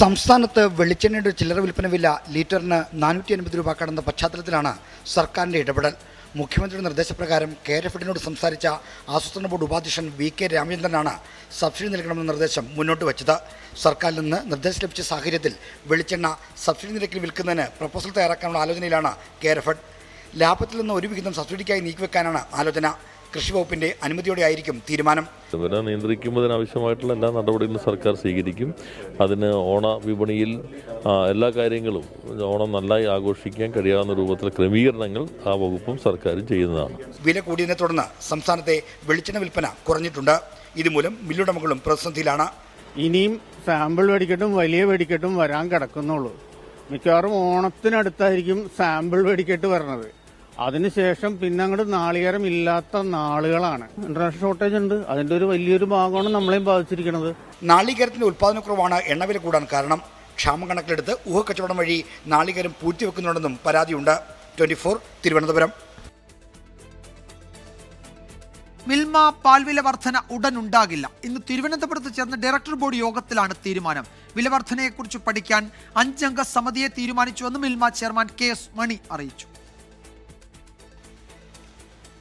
സംസ്ഥാനത്ത് വെളിച്ചെണ്ണയുടെ ചില്ലറ വിൽപ്പന വില ലിറ്ററിന് 450 രൂപ കടന്ന പശ്ചാത്തലത്തിലാണ് സർക്കാരിൻ്റെ ഇടപെടൽ. മുഖ്യമന്ത്രിയുടെ നിർദ്ദേശപ്രകാരം കെരഫെഡിനോട് സംസാരിച്ച ആസൂത്രണ ബോർഡ് ഉപാധ്യക്ഷൻ VK രാമചന്ദ്രനാണ് സബ്സിഡി നൽകണമെന്ന നിർദ്ദേശം മുന്നോട്ട് വച്ചത്. സർക്കാരിൽ നിന്ന് നിർദ്ദേശം ലഭിച്ച സാഹചര്യത്തിൽ വെളിച്ചെണ്ണ സബ്സിഡി നിരക്കിൽ വിൽക്കുന്നതിന് പ്രപ്പോസൽ തയ്യാറാക്കാനുള്ള ആലോചനയിലാണ് കെരഫെഡ്. ലാഭത്തിൽ നിന്ന് ഒരു വിഹിതം സബ്സിഡിക്കായി നീക്കിവെക്കാനാണ് ആലോചന. കൃഷി വകുപ്പിന്റെ അനുമതിയോടെ ആയിരിക്കും തീരുമാനം. വില നിയന്ത്രിക്കുന്നതിനാവശ്യമായിട്ടുള്ള എല്ലാ നടപടികളും സർക്കാർ സ്വീകരിക്കും. അതിന് ഓണ വിപണിയിൽ എല്ലാ കാര്യങ്ങളും ഓണം നന്നായി ആഘോഷിക്കാൻ കഴിയാവുന്ന രൂപത്തിൽ ക്രമീകരണങ്ങൾ ആ വകുപ്പും സർക്കാരും ചെയ്യുന്നതാണ്. വില കൂടിയതിനെ തുടർന്ന് സംസ്ഥാനത്തെ വെളിച്ചെണ്ണ വിൽപ്പന കുറഞ്ഞിട്ടുണ്ട്. ഇതുമൂലം മില്ലുടമകളും പ്രതിസന്ധിയിലാണ്. ഇനിയും സാമ്പിൾ വെടിക്കെട്ടും വലിയ വെടിക്കെട്ടും വരാൻ കിടക്കുന്നുള്ളൂ. മിക്കവാറും ഓണത്തിനടുത്തായിരിക്കും സാമ്പിൾ വെടിക്കെട്ട് വരണത്. അതിനുശേഷം പിന്നെ അങ്ങോട്ട് നാളികേരം ഇല്ലാത്ത നാളുകളാണ്. ഇന്റർനാഷണൽ ഷോർട്ടേജ് ഉണ്ട്, അതിന്റെ ഒരു വലിയൊരു ഭാഗമാണ് നമ്മളെയും ബാധിച്ചിരിക്കുന്നത്. നാളികേരത്തിന്റെ ഉൽപ്പാദനക്കുറവാണ് എണ്ണവില കൂടാൻ കാരണം. ക്ഷാമം കണക്കിലെടുത്ത് ഊഹക്കച്ചവടം വഴി നാളികേരം പൂഴ്ത്തിവെക്കുന്നുണ്ടെന്നും പരാതിയുണ്ട്. 24 തിരുവനന്തപുരം. മിൽമ പാൽവില വർധന ഉടൻ ഉണ്ടാകില്ല. ഇന്ന് തിരുവനന്തപുരത്ത് ചേർന്ന ഡയറക്ടർ ബോർഡ് യോഗത്തിലാണ് തീരുമാനം. വിലവർധനയെക്കുറിച്ച് പഠിക്കാൻ 5 അംഗ സമിതിയെ തീരുമാനിച്ചുവെന്ന് മിൽമ ചെയർമാൻ KS മണി അറിയിച്ചു.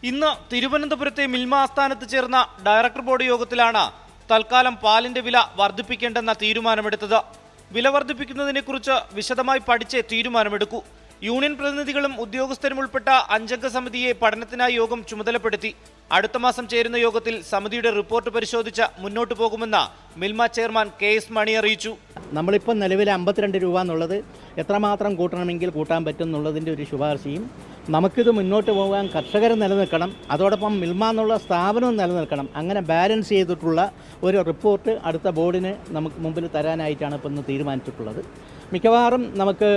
ഇന്ന് തിരുവനന്തപുരത്തെ മിൽമ ആസ്ഥാനത്ത് ചേർന്ന ഡയറക്ടർ ബോർഡ് യോഗത്തിലാണ് തൽക്കാലം പാലിന്റെ വില വർദ്ധിപ്പിക്കേണ്ടെന്ന തീരുമാനമെടുത്തത്. വില വർദ്ധിപ്പിക്കുന്നതിനെക്കുറിച്ച് വിശദമായി പഠിച്ച് തീരുമാനമെടുക്കൂ. യൂണിയൻ പ്രതിനിധികളും ഉദ്യോഗസ്ഥരും ഉൾപ്പെട്ട 5 അംഗ സമിതിയെ പഠനത്തിനായി യോഗം ചുമതലപ്പെടുത്തി. അടുത്ത മാസം ചേരുന്ന യോഗത്തിൽ സമിതിയുടെ റിപ്പോർട്ട് പരിശോധിച്ച് മുന്നോട്ട് പോകുമെന്ന് മിൽമ ചെയർമാൻ KS മണി അറിയിച്ചു. നമ്മളിപ്പോൾ നിലവിൽ 52 രൂപ എന്നുള്ളത് എത്രമാത്രം കൂട്ടണമെങ്കിൽ കൂട്ടാൻ പറ്റും എന്നുള്ളതിൻ്റെ ഒരു ശുപാർശയും, നമുക്കിത് മുന്നോട്ട് പോകാൻ കർഷകർ നിലനിൽക്കണം, അതോടൊപ്പം മിൽമ എന്നുള്ള സ്ഥാപനം നിലനിൽക്കണം, അങ്ങനെ ബാലൻസ് ചെയ്തിട്ടുള്ള ഒരു റിപ്പോർട്ട് അടുത്ത ബോർഡിന് നമുക്ക് മുമ്പിൽ തരാനായിട്ടാണ് ഇപ്പോൾ ഇന്ന് തീരുമാനിച്ചിട്ടുള്ളത്. മിക്കവാറും നമുക്ക്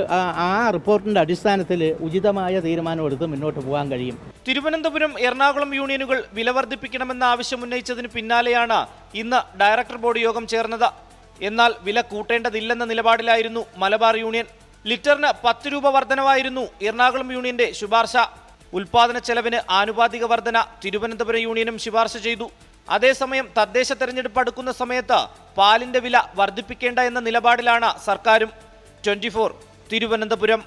ആ റിപ്പോർട്ടിൻ്റെ അടിസ്ഥാനത്തിൽ ഉചിതമായ തീരുമാനമെടുത്ത് മുന്നോട്ട് പോകാൻ കഴിയും. തിരുവനന്തപുരം, എറണാകുളം യൂണിയനുകൾ വില വർദ്ധിപ്പിക്കണമെന്ന ആവശ്യം ഉന്നയിച്ചതിന് പിന്നാലെയാണ് ഇന്ന് ഡയറക്ടർ ബോർഡ് യോഗം ചേർന്നത്. എന്നാൽ വില കൂട്ടേണ്ടതില്ലെന്ന നിലപാടിലായിരുന്നു മലബാർ യൂണിയൻ. ലിറ്ററിന് 10 രൂപ വർധനവായിരുന്നു എറണാകുളം യൂണിയന്റെ ശുപാർശ. ഉൽപാദന ചെലവിന് ആനുപാതിക വർധന തിരുവനന്തപുരം യൂണിയനും ശുപാർശ ചെയ്തു. അതേസമയം തദ്ദേശ തെരഞ്ഞെടുപ്പ് അടുക്കുന്ന സമയത്ത് പാലിന്റെ വില വർദ്ധിപ്പിക്കേണ്ട എന്ന നിലപാടിലാണ് സർക്കാരും. 24 തിരുവനന്തപുരം.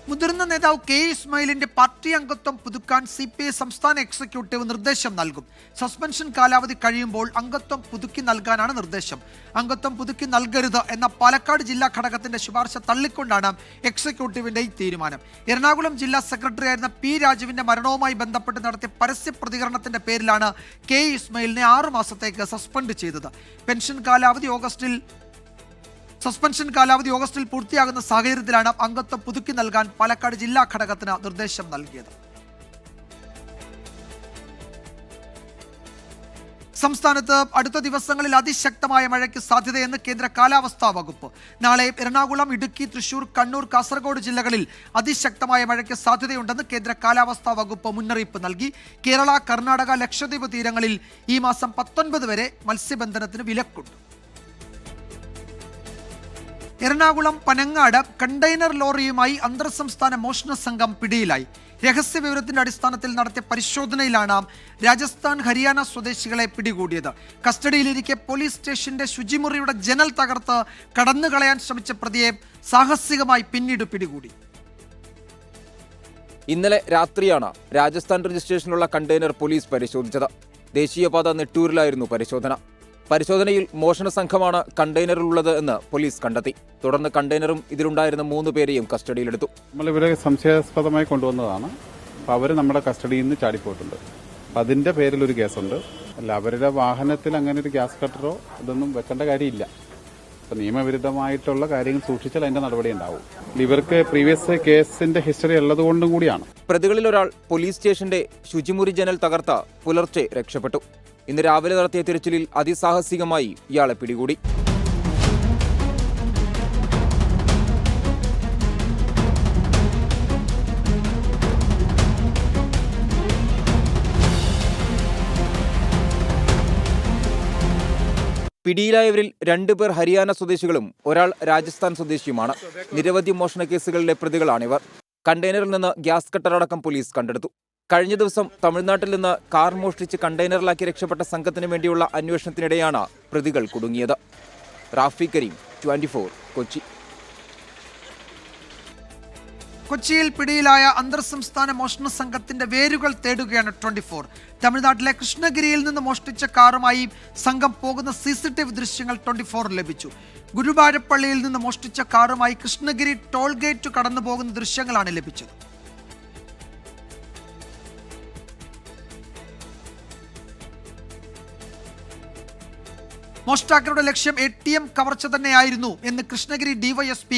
മുതിർന്ന നേതാവ് K. ഇസ്മായിലിന്റെ പാർട്ടി അംഗത്വം പുതുക്കാൻ CPI സംസ്ഥാന എക്സിക്യൂട്ടീവ് നിർദ്ദേശം നൽകും. സസ്പെൻഷൻ കാലാവധി കഴിയുമ്പോൾ അംഗത്വം പുതുക്കി നൽകാനാണ് നിർദ്ദേശം. അംഗത്വം പുതുക്കി നൽകരുത് എന്ന പാലക്കാട് ജില്ലാ ഘടകത്തിന്റെ ശുപാർശ തള്ളിക്കൊണ്ടാണ് എക്സിക്യൂട്ടീവിന്റെ ഈ തീരുമാനം. എറണാകുളം ജില്ലാ സെക്രട്ടറി ആയിരുന്ന P. രാജുവിന്റെ മരണവുമായി ബന്ധപ്പെട്ട് നടത്തിയ പരസ്യ പ്രതികരണത്തിന്റെ പേരിലാണ് K. ഇസ്മായിലിനെ 6 മാസത്തേക്ക് സസ്പെൻഡ് ചെയ്തത്. സസ്പെൻഷൻ കാലാവധി ഓഗസ്റ്റിൽ പൂർത്തിയാകുന്ന സാഹചര്യത്തിലാണ് അംഗത്വം പുതുക്കി നൽകാൻ പാലക്കാട് ജില്ലാ ഘടകത്തിന് നിർദ്ദേശം നൽകിയത്. സംസ്ഥാനത്ത് അടുത്ത ദിവസങ്ങളിൽ അതിശക്തമായ മഴയ്ക്ക് സാധ്യതയെന്ന് കേന്ദ്ര കാലാവസ്ഥാ വകുപ്പ്. നാളെ എറണാകുളം, ഇടുക്കി, തൃശൂർ, കണ്ണൂർ, കാസർഗോഡ് ജില്ലകളിൽ അതിശക്തമായ മഴയ്ക്ക് സാധ്യതയുണ്ടെന്ന് കേന്ദ്ര കാലാവസ്ഥാ വകുപ്പ് മുന്നറിയിപ്പ് നൽകി. കേരള, കർണാടക, ലക്ഷദ്വീപ് തീരങ്ങളിൽ ഈ മാസം 19 വരെ മത്സ്യബന്ധനത്തിന് വിലക്കുണ്ട്. എറണാകുളം പനങ്ങാട് കണ്ടെയ്നർ ലോറിയുമായി അന്തർ സംസ്ഥാന മോഷണ സംഘം പിടിയിലായി. രഹസ്യ വിവരത്തിന്റെ അടിസ്ഥാനത്തിൽ നടത്തിയ പരിശോധനയിലാണ് രാജസ്ഥാൻ, ഹരിയാന സ്വദേശികളെ പിടികൂടിയത്. കസ്റ്റഡിയിലിരിക്കെ പോലീസ് സ്റ്റേഷന്റെ ശുചിമുറിയുടെ ജനൽ തകർത്ത് കടന്നുകളയാൻ ശ്രമിച്ച പ്രതിയെ സാഹസികമായി പിന്നീട് പിടികൂടി. ഇന്നലെ രാത്രിയാണ് രാജസ്ഥാൻ രജിസ്ട്രേഷനുള്ള കണ്ടെയ്നർ പോലീസ് പരിശോധിച്ചത്. ദേശീയപാത നെട്ടൂരിലായിരുന്നു പരിശോധനയിൽ മോഷണ സംഘമാണ് കണ്ടെയ്നറിലുള്ളത് എന്ന് പോലീസ് കണ്ടെത്തി. തുടർന്ന് കണ്ടെയ്നറും ഇതിലുണ്ടായിരുന്ന 3 പേരെയും കസ്റ്റഡിയിലെടുത്തു. നമ്മളിവരെ സംശയാസ്പദമായി കൊണ്ടുവന്നതാണ്. അപ്പോൾ അവർ നമ്മുടെ കസ്റ്റഡിയിൽ നിന്ന് ചാടിപ്പോയിട്ടുണ്ട്. അപ്പം അതിൻ്റെ പേരിൽ ഒരു കേസുണ്ട്. അല്ല, അവരുടെ വാഹനത്തിൽ അങ്ങനെ ഒരു ഗ്യാസ് കട്ടറോ ഇതൊന്നും വെക്കേണ്ട കാര്യമില്ല. അപ്പം നിയമവിരുദ്ധമായിട്ടുള്ള കാര്യങ്ങൾ സൂക്ഷിച്ചാൽ അതിൻ്റെ നടപടി ഉണ്ടാവും. ഇവർക്ക് പ്രീവിയസ് കേസിന്റെ ഹിസ്റ്ററി ഉള്ളതുകൊണ്ടും കൂടിയാണ്. പ്രതികളിൽ ഒരാൾ പോലീസ് സ്റ്റേഷന്റെ ശുചിമുറി ജനൽ തകർത്ത പുലർച്ചെ രക്ഷപ്പെട്ടു. ഇന്ന് രാവിലെ നടത്തിയ തിരച്ചിലിൽ അതിസാഹസികമായി ഇയാളെ പിടികൂടി. പിടിയിലായവരിൽ 2 പേർ ഹരിയാന സ്വദേശികളും ഒരാൾ രാജസ്ഥാൻ സ്വദേശിയുമാണ്. നിരവധി മോഷണ കേസുകളിലെ പ്രതികളാണിവർ. കണ്ടെയ്നറിൽ നിന്ന് ഗ്യാസ് കട്ടറടക്കം പോലീസ് കണ്ടെടുത്തു. കഴിഞ്ഞ ദിവസം തമിഴ്നാട്ടിൽ നിന്ന് കാർ മോഷ്ടിച്ച് കണ്ടെയ്നറിലാക്കി രക്ഷപ്പെട്ട സംഘത്തിന് വേണ്ടിയുള്ള അന്വേഷണത്തിനിടെയാണ് പ്രതികൾ കുടുങ്ങിയത്. റാഫി കരീം, 24 കൊച്ചി. കൊച്ചിയിൽ പിടിയിലായ അന്തർ സംസ്ഥാന മോഷണ സംഘത്തിന്റെ വേരുകൾ തേടുകയാണ് 24. തമിഴ്നാട്ടിലെ കൃഷ്ണഗിരിയിൽ നിന്ന് മോഷ്ടിച്ച കാറുമായി സംഘം പോകുന്ന CCTV ദൃശ്യങ്ങൾ 24 ലഭിച്ചു. ഗുരുവായൂരപ്പള്ളിയിൽ നിന്ന് മോഷ്ടിച്ച കാറുമായി കൃഷ്ണഗിരി ടോൾ ഗേറ്റ് കടന്നു പോകുന്ന ദൃശ്യങ്ങളാണ് ലഭിച്ചത്. മോഷ്ടാക്കളുടെ ലക്ഷ്യം ATM കവർച്ച തന്നെയായിരുന്നു എന്ന് കൃഷ്ണഗിരി DYSP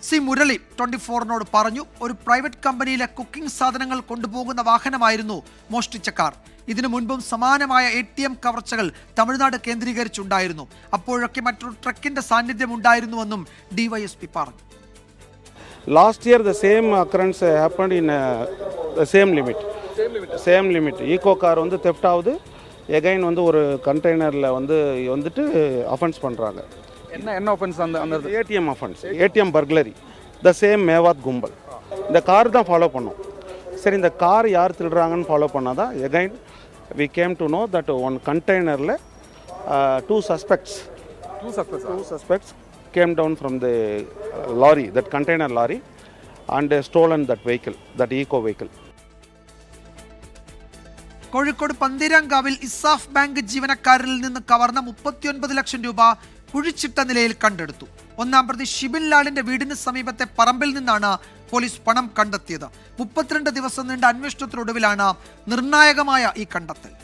C. മുരളി 24നോട് പറഞ്ഞു. ഒരു പ്രൈവറ്റ് കമ്പനിയിലെ കുക്കിംഗ് സാധനങ്ങൾ കൊണ്ടുപോകുന്ന വാഹനമായിരുന്നു മോഷ്ടിച്ച കാർ. ഇതിനു മുൻപും സമാനമായ ATM കവർച്ചകൾ തമിഴ്നാട് കേന്ദ്രീകരിച്ചുണ്ടായിരുന്നു. അപ്പോഴൊക്കെ മറ്റൊരു ട്രക്കിന്റെ സാന്നിധ്യം ഉണ്ടായിരുന്നുവെന്നും DYSP പറഞ്ഞു. Last year the same occurrence happened in the same limit. Eco car வந்து theft ஆகுது. எகைன் வந்து ஒரு கண்டெய்னரில் வந்துட்டு அஃபென்ஸ் பண்ணுறாங்க. என்ன அஃபென்ஸ்? அந்த ATM offence, ATM burglary. The same Mewat கும்பல் இந்த கார் தான் ஃபாலோ பண்ணோம். சரி இந்த கார் யார் திருடுறாங்கன்னு ஃபாலோ பண்ணாதான் again we came to know that one கண்டெய்னரில் two suspects came down from the lorry, that container lorry, and stolen that vehicle, that eco vehicle. Kozhikode പന്തീരാങ്കാവിൽ ഇസാഫ് ബാങ്ക് ജീവനക്കാരിൽ നിന്ന് കവർന്ന 39 ലക്ഷം രൂപ കുഴിച്ചിട്ട നിലയിൽ കണ്ടെടുത്തു. ഒന്നാം പ്രതി ഷിബിൻ ലാലിന്റെ വീടിന് സമീപത്തെ പറമ്പിൽ നിന്നാണ് പോലീസ് പണം കണ്ടെത്തിയത്. 32 ദിവസം നീണ്ട അന്വേഷണത്തിനൊടുവിലാണ് നിർണായകമായ ഈ കണ്ടെത്തൽ.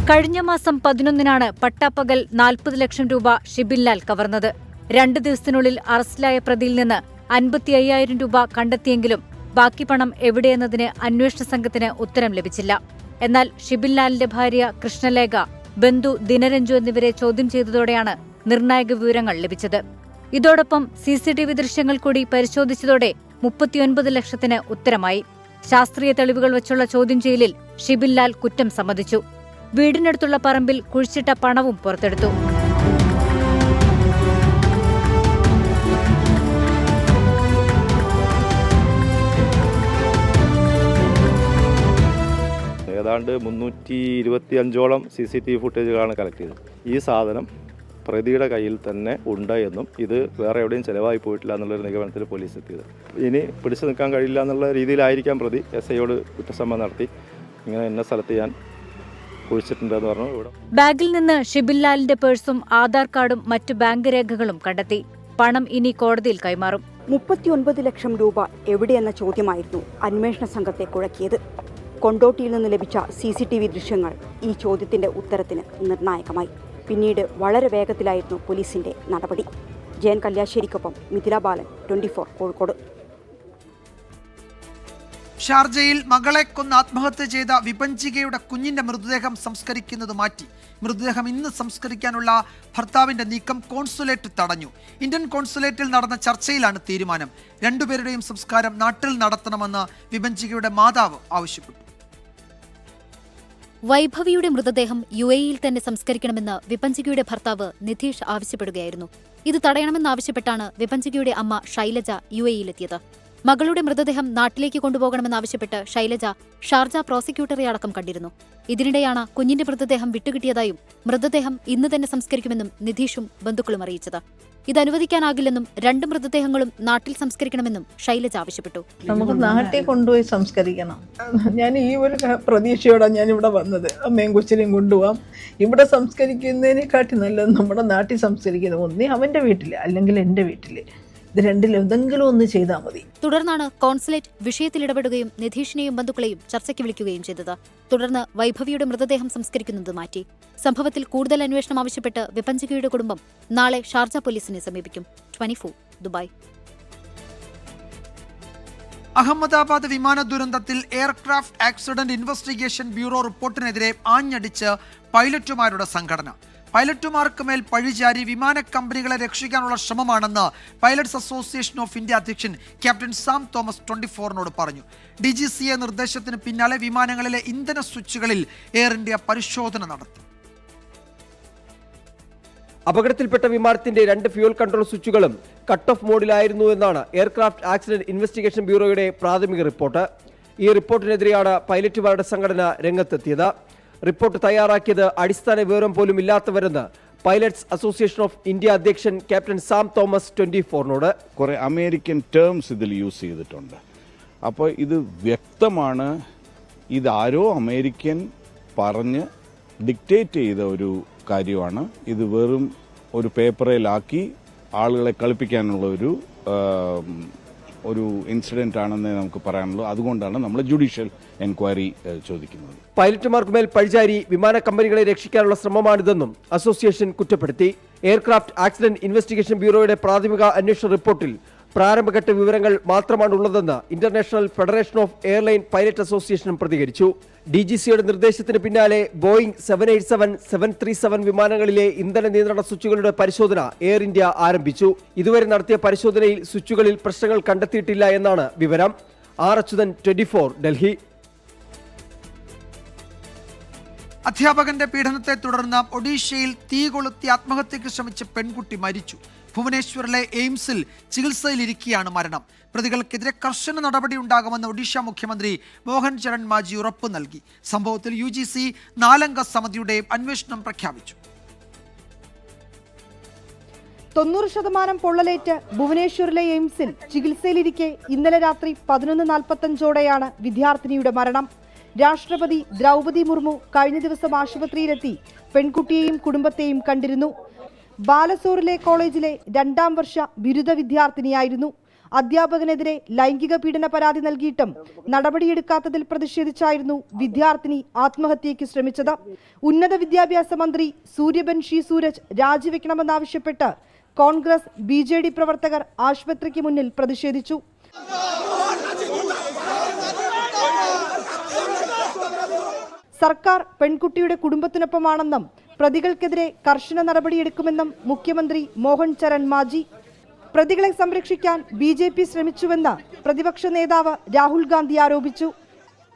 കഴിഞ്ഞ മാസം 11-നാണ് പട്ടാപ്പകൽ 40 ലക്ഷം രൂപ ഷിബിൻ ലാൽ കവർന്നത്. 2 ദിവസത്തിനുള്ളിൽ അറസ്റ്റിലായ പ്രതിയിൽ നിന്ന് 55,000 രൂപ കണ്ടെത്തിയെങ്കിലും ബാക്കി പണം എവിടെയെന്നതിന് അന്വേഷണ സംഘത്തിന് ഉത്തരം ലഭിച്ചില്ല. എന്നാൽ ഷിബിൻ ലാലിന്റെ ഭാര്യ കൃഷ്ണലേഖ, ബന്ധു ദിനരഞ്ജു എന്നിവരെ ചോദ്യം ചെയ്തതോടെയാണ് നിർണായക വിവരങ്ങൾ ലഭിച്ചത്. ഇതോടൊപ്പം CCTV ദൃശ്യങ്ങൾ കൂടി പരിശോധിച്ചതോടെ 39 ലക്ഷത്തിന് ഉത്തരമായി. ശാസ്ത്രീയ തെളിവുകൾ വച്ചുള്ള ചോദ്യം ചെയ്യലിൽ ഷിബിൻ ലാൽ കുറ്റം സമ്മതിച്ചു. വീടിനടുത്തുള്ള പറമ്പിൽ കുഴിച്ചിട്ട പണവും പുറത്തെടുത്തു. ഏതാണ്ട് 325ഓളം CCTV ഫുട്ടേജുകളാണ് കളക്ട് ചെയ്തത്. ഈ സാധനം പ്രതിയുടെ കയ്യിൽ തന്നെ ഉണ്ട് എന്നും ഇത് വേറെ എവിടെയും ചിലവായി പോയിട്ടില്ല എന്നുള്ളൊരു നിഗമനത്തിൽ പോലീസ് എത്തിയത്. ഇനി പിടിച്ചു നിൽക്കാൻ കഴിയില്ല എന്നുള്ള രീതിയിലായിരിക്കാം പ്രതി SIയോട് കുറ്റസമ്മതം നടത്തി ഇങ്ങനെ ഇന്ന സ്ഥലത്ത് ഞാൻ കുഴിച്ചിട്ടുണ്ടെന്ന് പറഞ്ഞു. ബാഗിൽ നിന്ന് ഷിബിൻ ലാലിന്റെ പേഴ്സും ആധാർ കാർഡും മറ്റു ബാങ്ക് രേഖകളും കണ്ടെത്തി. പണം ഇനി കോടതിയിൽ കൈമാറും. 39 ലക്ഷം രൂപ എവിടെയെന്ന ചോദ്യമായിരുന്നു അന്വേഷണ സംഘത്തെ കുഴക്കിയത്. കൊണ്ടോട്ടിയിൽ നിന്ന് ലഭിച്ച CCTV ദൃശ്യങ്ങൾ ഈ ചോദ്യത്തിന്റെ ഉത്തരത്തിന് നിർണായകമായി. പിന്നീട് വളരെ വേഗത്തിലായിരുന്നു പോലീസിന്റെ നടപടി. ജയൻ കല്യാശ്ശേരിക്കൊപ്പം മിഥില ബാലൻ, 24 കോഴിക്കോട്. ഷാർജയിൽ മകളെ കൊന്ന് ആത്മഹത്യ ചെയ്ത വിപഞ്ചികയുടെ കുഞ്ഞിന്റെ മൃതദേഹം സംസ്കരിക്കുന്നത് മാറ്റി. മൃതദേഹം ഇന്ന് സംസ്കരിക്കാനുള്ള ഭർത്താവിന്റെ നീക്കം കോൺസുലേറ്റ് തടഞ്ഞു. ഇന്ത്യൻ കോൺസുലേറ്റിൽ നടന്ന ചർച്ചയിലാണ് തീരുമാനം. രണ്ടുപേരുടെയും സംസ്കാരം നാട്ടിൽ നടത്തണമെന്ന് വിപഞ്ചികയുടെ മാതാവ് ആവശ്യപ്പെട്ടു. വൈഭവിയുടെ മൃതദേഹം UAEയിൽ തന്നെ സംസ്കരിക്കണമെന്ന് വിപഞ്ചികയുടെ ഭർത്താവ് നിധീഷ് ആവശ്യപ്പെടുകയായിരുന്നു. ഇത് തടയണമെന്നാവശ്യപ്പെട്ടാണ് വിപഞ്ചികയുടെ അമ്മ ശൈലജ UAEയിലെത്തിയത്. മകളുടെ മൃതദേഹം നാട്ടിലേക്ക് കൊണ്ടുപോകണമെന്നാവശ്യപ്പെട്ട് ശൈലജ ഷാർജ പ്രോസിക്യൂട്ടറെ അടക്കം കണ്ടിരുന്നു. ഇതിനിടെയാണ് കുഞ്ഞിന്റെ മൃതദേഹം വിട്ടുകിട്ടിയതായും മൃതദേഹം ഇന്ന് തന്നെ സംസ്കരിക്കുമെന്നും നിധീഷും ബന്ധുക്കളും അറിയിച്ചത്. ഇത് അനുവദിക്കാനാകില്ലെന്നും 2 മൃതദേഹങ്ങളും നാട്ടിൽ സംസ്കരിക്കണമെന്നും ശൈലജ ആവശ്യപ്പെട്ടു. നമുക്ക് നാട്ടിൽ കൊണ്ടുപോയി സംസ്കരിക്കണം. ഞാൻ ഈ ഒരു പ്രതീക്ഷയോടാണ് ഞാൻ ഇവിടെ വന്നത്. അമ്മയും കൊച്ചിനെയും കൊണ്ടുപോകാം. ഇവിടെ സംസ്കരിക്കുന്നതിനെക്കാട്ടി നല്ലത് നമ്മുടെ നാട്ടിൽ സംസ്കരിക്കുന്നത്. ഒന്നേ അവന്റെ വീട്ടിൽ, അല്ലെങ്കിൽ എൻ്റെ വീട്ടിൽ. ഇത് രണ്ടിലെന്തെങ്കിലും ഒന്ന് ചെയ്താൽ മതി. തുടർന്നാണ് കോൺസുലേറ്റ് വിഷയത്തിൽ ഇടപെടുകയും നിധീഷിനെയും ബന്ധുക്കളെയും ചർച്ചയ്ക്ക് വിളിക്കുകയും ചെയ്തത്. തുടർന്ന് വൈഭവിയുടെ മൃതദേഹം സംസ്കരിക്കുന്നത് മാറ്റി. സംഭവത്തിൽ കൂടുതൽ അന്വേഷണം ആവശ്യപ്പെട്ട് വിപഞ്ചികയുടെ കുടുംബം നാളെ ഷാർജ പോലീസിനെ സമീപിക്കും. 24 ദുബായ്. അഹമ്മദാബാദ് വിമാന ദുരന്തത്തിൽ എയർക്രാഫ്റ്റ് ആക്സിഡന്റ് ഇൻവെസ്റ്റിഗേഷൻ ബ്യൂറോ റിപ്പോർട്ടിനെതിരെ ആഞ്ഞടിച്ച് പൈലറ്റുമാരുടെ സംഘടന. പൈലറ്റുമാർക്ക് മേൽ പഴിചാരി വിമാന കമ്പനികളെ രക്ഷിക്കാനുള്ള ശ്രമമാണെന്ന് പൈലറ്റ്സ് അസോസിയേഷൻ ഓഫ് ഇന്ത്യ അധ്യക്ഷൻ ക്യാപ്റ്റൻ സാം തോമസ് 24-നോട് പറഞ്ഞു. DGCA നിർദ്ദേശത്തിന് പിന്നാലെ വിമാനങ്ങളിലെ ഇന്ധന സ്വിച്ചുകളിൽ എയർ ഇന്ത്യ പരിശോധന നടത്തി. അപകടത്തിൽപ്പെട്ട വിമാനത്തിന്റെ 2 ഫ്യൂൽ കൺട്രോൾ സ്വിച്ചുകളും കട്ട് ഓഫ് മോഡിലായിരുന്നു എന്നാണ് എയർക്രാഫ്റ്റ് ആക്സിഡന്റ് ഇൻവെസ്റ്റിഗേഷൻ ബ്യൂറോയുടെ പ്രാഥമിക റിപ്പോർട്ട്. ഈ റിപ്പോർട്ടിനെതിരെയാണ് പൈലറ്റുമാരുടെ സംഘടന രംഗത്തെത്തിയത്. റിപ്പോർട്ട് തയ്യാറാക്കിയത് അടിസ്ഥാന വിവരം പോലും ഇല്ലാത്തവരെന്ന് പൈലറ്റ്സ് അസോസിയേഷൻ ഓഫ് ഇന്ത്യ അധ്യക്ഷൻ ക്യാപ്റ്റൻ സാം തോമസ് 24-നോട്. കുറേ അമേരിക്കൻ ടേംസ് ഇതിൽ യൂസ് ചെയ്തിട്ടുണ്ട്. അപ്പോൾ ഇത് വ്യക്തമാണ്, ഇതാരോ അമേരിക്കൻ പറഞ്ഞ് ഡിക്റ്റേറ്റ് ചെയ്ത ഒരു കാര്യമാണ്. ഇത് വെറും ഒരു പേപ്പറിലാക്കി ആളുകളെ കളിപ്പിക്കാനുള്ള ഒരു ഇൻസിഡന്റ് ആണെന്ന് നമുക്ക് പറയാനുള്ളൂ. അതുകൊണ്ടാണ് നമ്മൾ ജുഡീഷ്യൽ എൻക്വയറി ചോദിക്കുന്നത്. പൈലറ്റുമാർക്ക് മേൽ പഴിചാരി വിമാന കമ്പനികളെ രക്ഷിക്കാനുള്ള ശ്രമമാണിതെന്നും അസോസിയേഷൻ കുറ്റപ്പെടുത്തി. എയർക്രാഫ്റ്റ് ആക്സിഡന്റ് ഇൻവെസ്റ്റിഗേഷൻ ബ്യൂറോയുടെ പ്രാഥമിക അന്വേഷണ റിപ്പോർട്ടിൽ പ്രാരംഭഘട്ട വിവരങ്ങൾ മാത്രമാണുള്ളതെന്ന് international federation of airline pilot അസോസിയേഷനും പ്രതികരിച്ചു. DGCയുടെ നിർദ്ദേശത്തിന് പിന്നാലെ ബോയിംഗ് 787, 737 വിമാനങ്ങളിലെ ഇന്ധന നിയന്ത്രണ സ്വിച്ചുകളുടെ പരിശോധന എയർ ഇന്ത്യ ആരംഭിച്ചു. ഇതുവരെ നടത്തിയ പരിശോധനയിൽ സ്വിച്ചുകളിൽ പ്രശ്നങ്ങൾ കണ്ടെത്തിയിട്ടില്ല എന്നാണ് വിവരം. R. അച്യുതൻ, 24, ഡൽഹി. അധ്യാപകന്റെ പീഡനത്തെ തുടർന്ന് ഒഡീഷയിൽ തീ കൊളുത്തി ആത്മഹത്യയ്ക്ക് ശ്രമിച്ച പെൺകുട്ടി മരിച്ചു. ഭുവനേശ്വറിലെ എയിംസിൽ ചികിത്സയിലിരിക്കെയാണ് മരണം. പ്രതികൾക്കെതിരെ കർശന നടപടി ഉണ്ടാകുമെന്ന് ഒഡീഷ മുഖ്യമന്ത്രി മോഹൻ ചരൺ മാജി ഉറപ്പ് നൽകി. സംഭവത്തിൽ UGC 4-അംഗ സമിതിയുടെ അന്വേഷണം പ്രഖ്യാപിച്ചു. 90% പൊള്ളലേറ്റ് ഭുവനേശ്വറിലെ എയിംസിൽ ചികിത്സയിലിരിക്കെ ഇന്നലെ രാത്രി 11:45ഓടെയാണ് വിദ്യാർത്ഥിനിയുടെ മരണം. രാഷ്ട്രപതി ദ്രൗപദി മുർമു കഴിഞ്ഞ ദിവസം ആശുപത്രിയിലെത്തി പെൺകുട്ടിയെയും കുടുംബത്തെയും കണ്ടിരുന്നു. ബാലസോറിലെ കോളേജിലെ 2ാം വർഷ ബിരുദ വിദ്യാർത്ഥിനിയായിരുന്നു. അധ്യാപകനെതിരെ ലൈംഗിക പീഡന പരാതി നൽകിയിട്ടും നടപടിയെടുക്കാത്തതിൽ പ്രതിഷേധിച്ചായിരുന്നു വിദ്യാർത്ഥിനി ആത്മഹത്യയ്ക്ക് ശ്രമിച്ചത്. ഉന്നത വിദ്യാഭ്യാസ മന്ത്രി സൂര്യബൻഷി സൂരജ് രാജിവെക്കണമെന്നാവശ്യപ്പെട്ട് കോൺഗ്രസ് BJD പ്രവർത്തകർ ആശുപത്രിക്ക് മുന്നിൽ പ്രതിഷേധിച്ചു. സർക്കാർ പെൺകുട്ടിയുടെ കുടുംബത്തിനൊപ്പമാണെന്നും പ്രതികൾക്കെതിരെ കർശന നടപടിയെടുക്കുമെന്നും മുഖ്യമന്ത്രി മോഹൻ ചരൺ മാജി. പ്രതികളെ സംരക്ഷിക്കാൻ BJP ശ്രമിച്ചുവെന്ന് പ്രതിപക്ഷ നേതാവ് രാഹുൽ ഗാന്ധി ആരോപിച്ചു.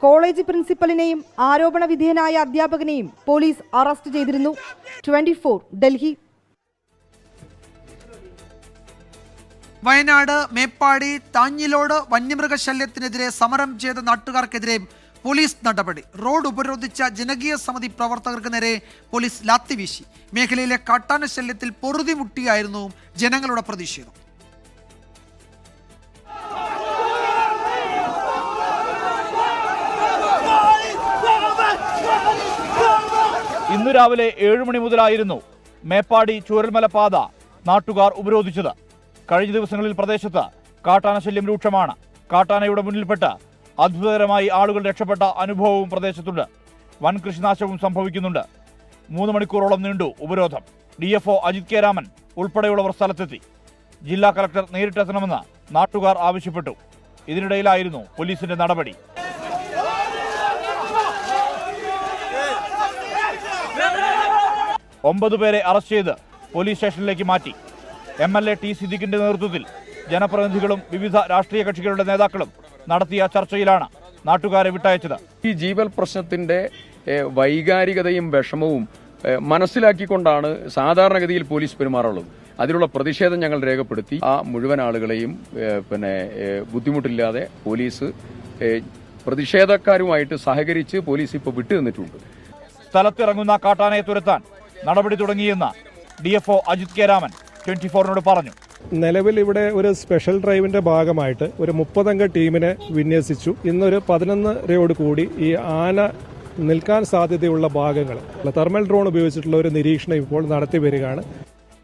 കോളേജ് പ്രിൻസിപ്പലിനെയും ആരോപണ വിധേയനായ അധ്യാപകനെയും പോലീസ് അറസ്റ്റ് ചെയ്തിരുന്നു. 24 ഡൽഹി. വയനാട് മേപ്പാടി താഞ്ഞിലോട് വന്യമൃഗശല്യത്തിനെതിരെ സമരം ചെയ്ത നാട്ടുകാർക്കെതിരെ പോലീസ് നടപടി. റോഡ് ഉപരോധിച്ച ജനകീയ സമിതി പ്രവർത്തകർക്ക് നേരെ പോലീസ് ലാത്തി വീശി. മേഖലയിലെ കാട്ടാന ശല്യത്തിൽ പൊറുതിമുട്ടിയായിരുന്നു ജനങ്ങളുടെ പ്രതിഷേധം. ഇന്നു രാവിലെ 7 മണി മുതലായിരുന്നു മേപ്പാടി ചൂരൽമല പാത നാട്ടുകാർ ഉപരോധിച്ചത്. കഴിഞ്ഞ ദിവസങ്ങളിൽ പ്രദേശത്ത് കാട്ടാനശല്യം രൂക്ഷമാണ്. കാട്ടാനയുടെ മുന്നിൽപ്പെട്ട് അത്ഭുതകരമായി ആളുകൾ രക്ഷപ്പെട്ട അനുഭവവും പ്രദേശത്തുണ്ട്. വൻ കൃഷിനാശവും സംഭവിക്കുന്നുണ്ട്. 3 മണിക്കൂറോളം നീണ്ടു ഉപരോധം. DFO അജിത് കെ രാമൻ ഉൾപ്പെടെയുള്ളവർ സ്ഥലത്തെത്തി. ജില്ലാ കളക്ടർ നേരിട്ടെത്തണമെന്ന് നാട്ടുകാർ ആവശ്യപ്പെട്ടു. ഇതിനിടയിലായിരുന്നു പോലീസിന്റെ നടപടി. ഒമ്പത് പേരെ അറസ്റ്റ് ചെയ്ത് പോലീസ് സ്റ്റേഷനിലേക്ക് മാറ്റി. MLA T സിദ്ദിഖിന്റെ നേതൃത്വത്തിൽ ജനപ്രതിനിധികളും വിവിധ രാഷ്ട്രീയ കക്ഷികളുടെ നേതാക്കളും നടത്തിയ ചർച്ചയിലാണ് നാട്ടുകാരെ വിട്ടയച്ചത്. ഈ ജീവൽ പ്രശ്നത്തിന്റെ വൈകാരികതയും വിഷമവും മനസ്സിലാക്കിക്കൊണ്ടാണ് സാധാരണഗതിയിൽ പോലീസ് പെരുമാറുള്ളത്. അതിലുള്ള പ്രതിഷേധം ഞങ്ങൾ രേഖപ്പെടുത്തി. ആ മുഴുവൻ ആളുകളെയും ബുദ്ധിമുട്ടില്ലാതെ പോലീസ് പ്രതിഷേധക്കാരുമായിട്ട് സഹകരിച്ച് പോലീസ് ഇപ്പോൾ വിട്ടുനിന്നിട്ടുണ്ട്. സ്ഥലത്തിറങ്ങുന്ന കാട്ടാനയെ തുരത്താൻ നടപടി തുടങ്ങിയെന്ന് DFO അജിത് കെ രാമൻ 24നോട് പറഞ്ഞു. നിലവിൽ ഇവിടെ ഒരു സ്പെഷ്യൽ ഡ്രൈവിന്റെ ഭാഗമായിട്ട് ഒരു 30-അംഗ ടീമിനെ വിന്യസിച്ചു. ഇന്നൊരു 11:30 കൂടി ഈ ആന നിൽക്കാൻ സാധ്യതയുള്ള ഭാഗങ്ങൾ തെർമൽ ഡ്രോൺ ഉപയോഗിച്ചിട്ടുള്ള ഒരു നിരീക്ഷണം ഇപ്പോൾ നടത്തി വരികയാണ്.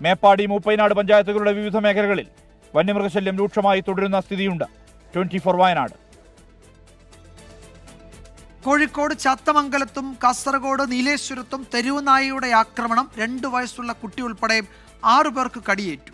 മേപ്പാടി മൂപ്പൈനാട് പഞ്ചായത്തുകളുടെ വിവിധ മേഖലകളിൽ വന്യമൃഗശല്യം രൂക്ഷമായി തുടരുന്ന സ്ഥിതിയുണ്ട്. 24 വയനാട്. കോഴിക്കോട് ചാത്തമംഗലത്തും കാസർഗോഡ് നീലേശ്വരത്തും തെരുവുനായയുടെ ആക്രമണം. 2 വയസ്സുള്ള കുട്ടി ഉൾപ്പെടെ 6 പേർക്ക് കടിയേറ്റു.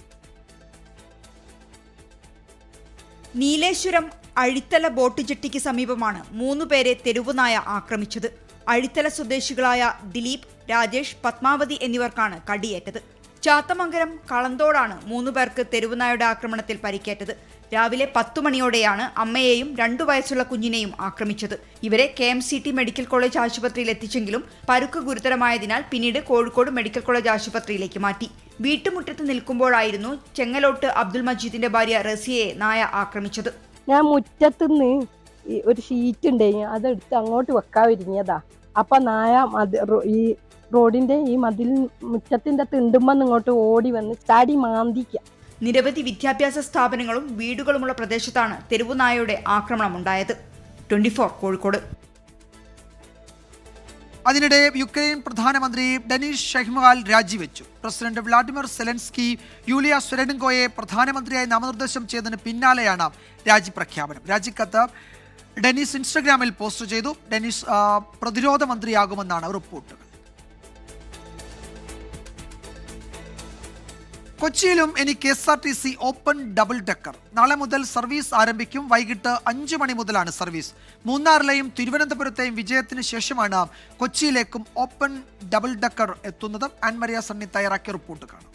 നീലേശ്വരം അഴിത്തല ബോട്ട് ജെട്ടിക്ക് സമീപമാണ് 3 പേരെ തെരുവുനായ ആക്രമിച്ചത്. അഴിത്തല സ്വദേശികളായ ദിലീപ്, രാജേഷ്, പത്മാവതി എന്നിവർക്കാണ് കടിയേറ്റത്. ചാത്തമംഗലം കളന്തോടാണ് 3 പേർക്ക് തെരുവുനായയുടെ ആക്രമണത്തിൽ പരിക്കേറ്റത്. രാവിലെ 10 മണിയോടെയാണ് അമ്മയെയും 2 വയസ്സുള്ള കുഞ്ഞിനെയും ആക്രമിച്ചത്. ഇവരെ KMCT മെഡിക്കൽ കോളേജ് ആശുപത്രിയിൽ എത്തിച്ചെങ്കിലും പരുക്ക് ഗുരുതരമായതിനാൽ പിന്നീട് കോഴിക്കോട് മെഡിക്കൽ കോളേജ് ആശുപത്രിയിലേക്ക് മാറ്റി. വീട്ടുമുറ്റത്ത് നിൽക്കുമ്പോഴായിരുന്നു ചെങ്ങലോട്ട് അബ്ദുൽ മജീദിന്റെ ഭാര്യ റസിയയെ നായ ആക്രമിച്ചത്. ഞാൻ മുറ്റത്തുനിന്ന് ഒരു ഷീറ്റ് ഉണ്ടായി, അതെടുത്ത് അങ്ങോട്ട് വെക്കാതിരുന്നതാ. അപ്പൊ നായ ഈ റോഡിന്റെ ഈ മതിൽ മുറ്റത്തിന്റെ തിണ്ടുമ്പന്ന് ഇങ്ങോട്ട് ഓടി വന്ന് ചാടി മാന്തിക്ക. നിരവധി വിദ്യാഭ്യാസ സ്ഥാപനങ്ങളും വീടുകളുമുള്ള പ്രദേശത്താണ് തെരുവുനായയുടെ ആക്രമണമുണ്ടായത്. 24 കോഴിക്കോട്. അതിനിടെ യുക്രൈൻ പ്രധാനമന്ത്രി ഡെനിസ് ഷെഹ്മഗാൽ രാജിവെച്ചു. പ്രസിഡന്റ് വ്ളാഡിമിർ സെലൻസ്കി യൂലിയ സ്വരഡെങ്കോയെ പ്രധാനമന്ത്രിയായി നാമനിർദ്ദേശം ചെയ്തതിന് പിന്നാലെയാണ് രാജി പ്രഖ്യാപനം. രാജിക്കത്ത് ഡെനിസ് ഇൻസ്റ്റഗ്രാമിൽ പോസ്റ്റ് ചെയ്തു. ഡെനിസ് പ്രതിരോധ മന്ത്രിയാകുമെന്നാണ് റിപ്പോർട്ടുകൾ. കൊച്ചിയിലും ഇനി KSRTC ഓപ്പൺ ഡബിൾ ഡെക്കർ. നാളെ മുതൽ സർവീസ് ആരംഭിക്കും. വൈകിട്ട് 5 മണി മുതലാണ് സർവീസ്. മൂന്നാറിലെയും തിരുവനന്തപുരത്തെയും വിജയത്തിന് ശേഷമാണ് കൊച്ചിയിലേക്കും ഓപ്പൺ ഡബിൾ ഡെക്കർ എത്തുന്നത്. ആൻമരിയ സണ്ണി തയ്യാറാക്കിയ റിപ്പോർട്ട് കാണാം.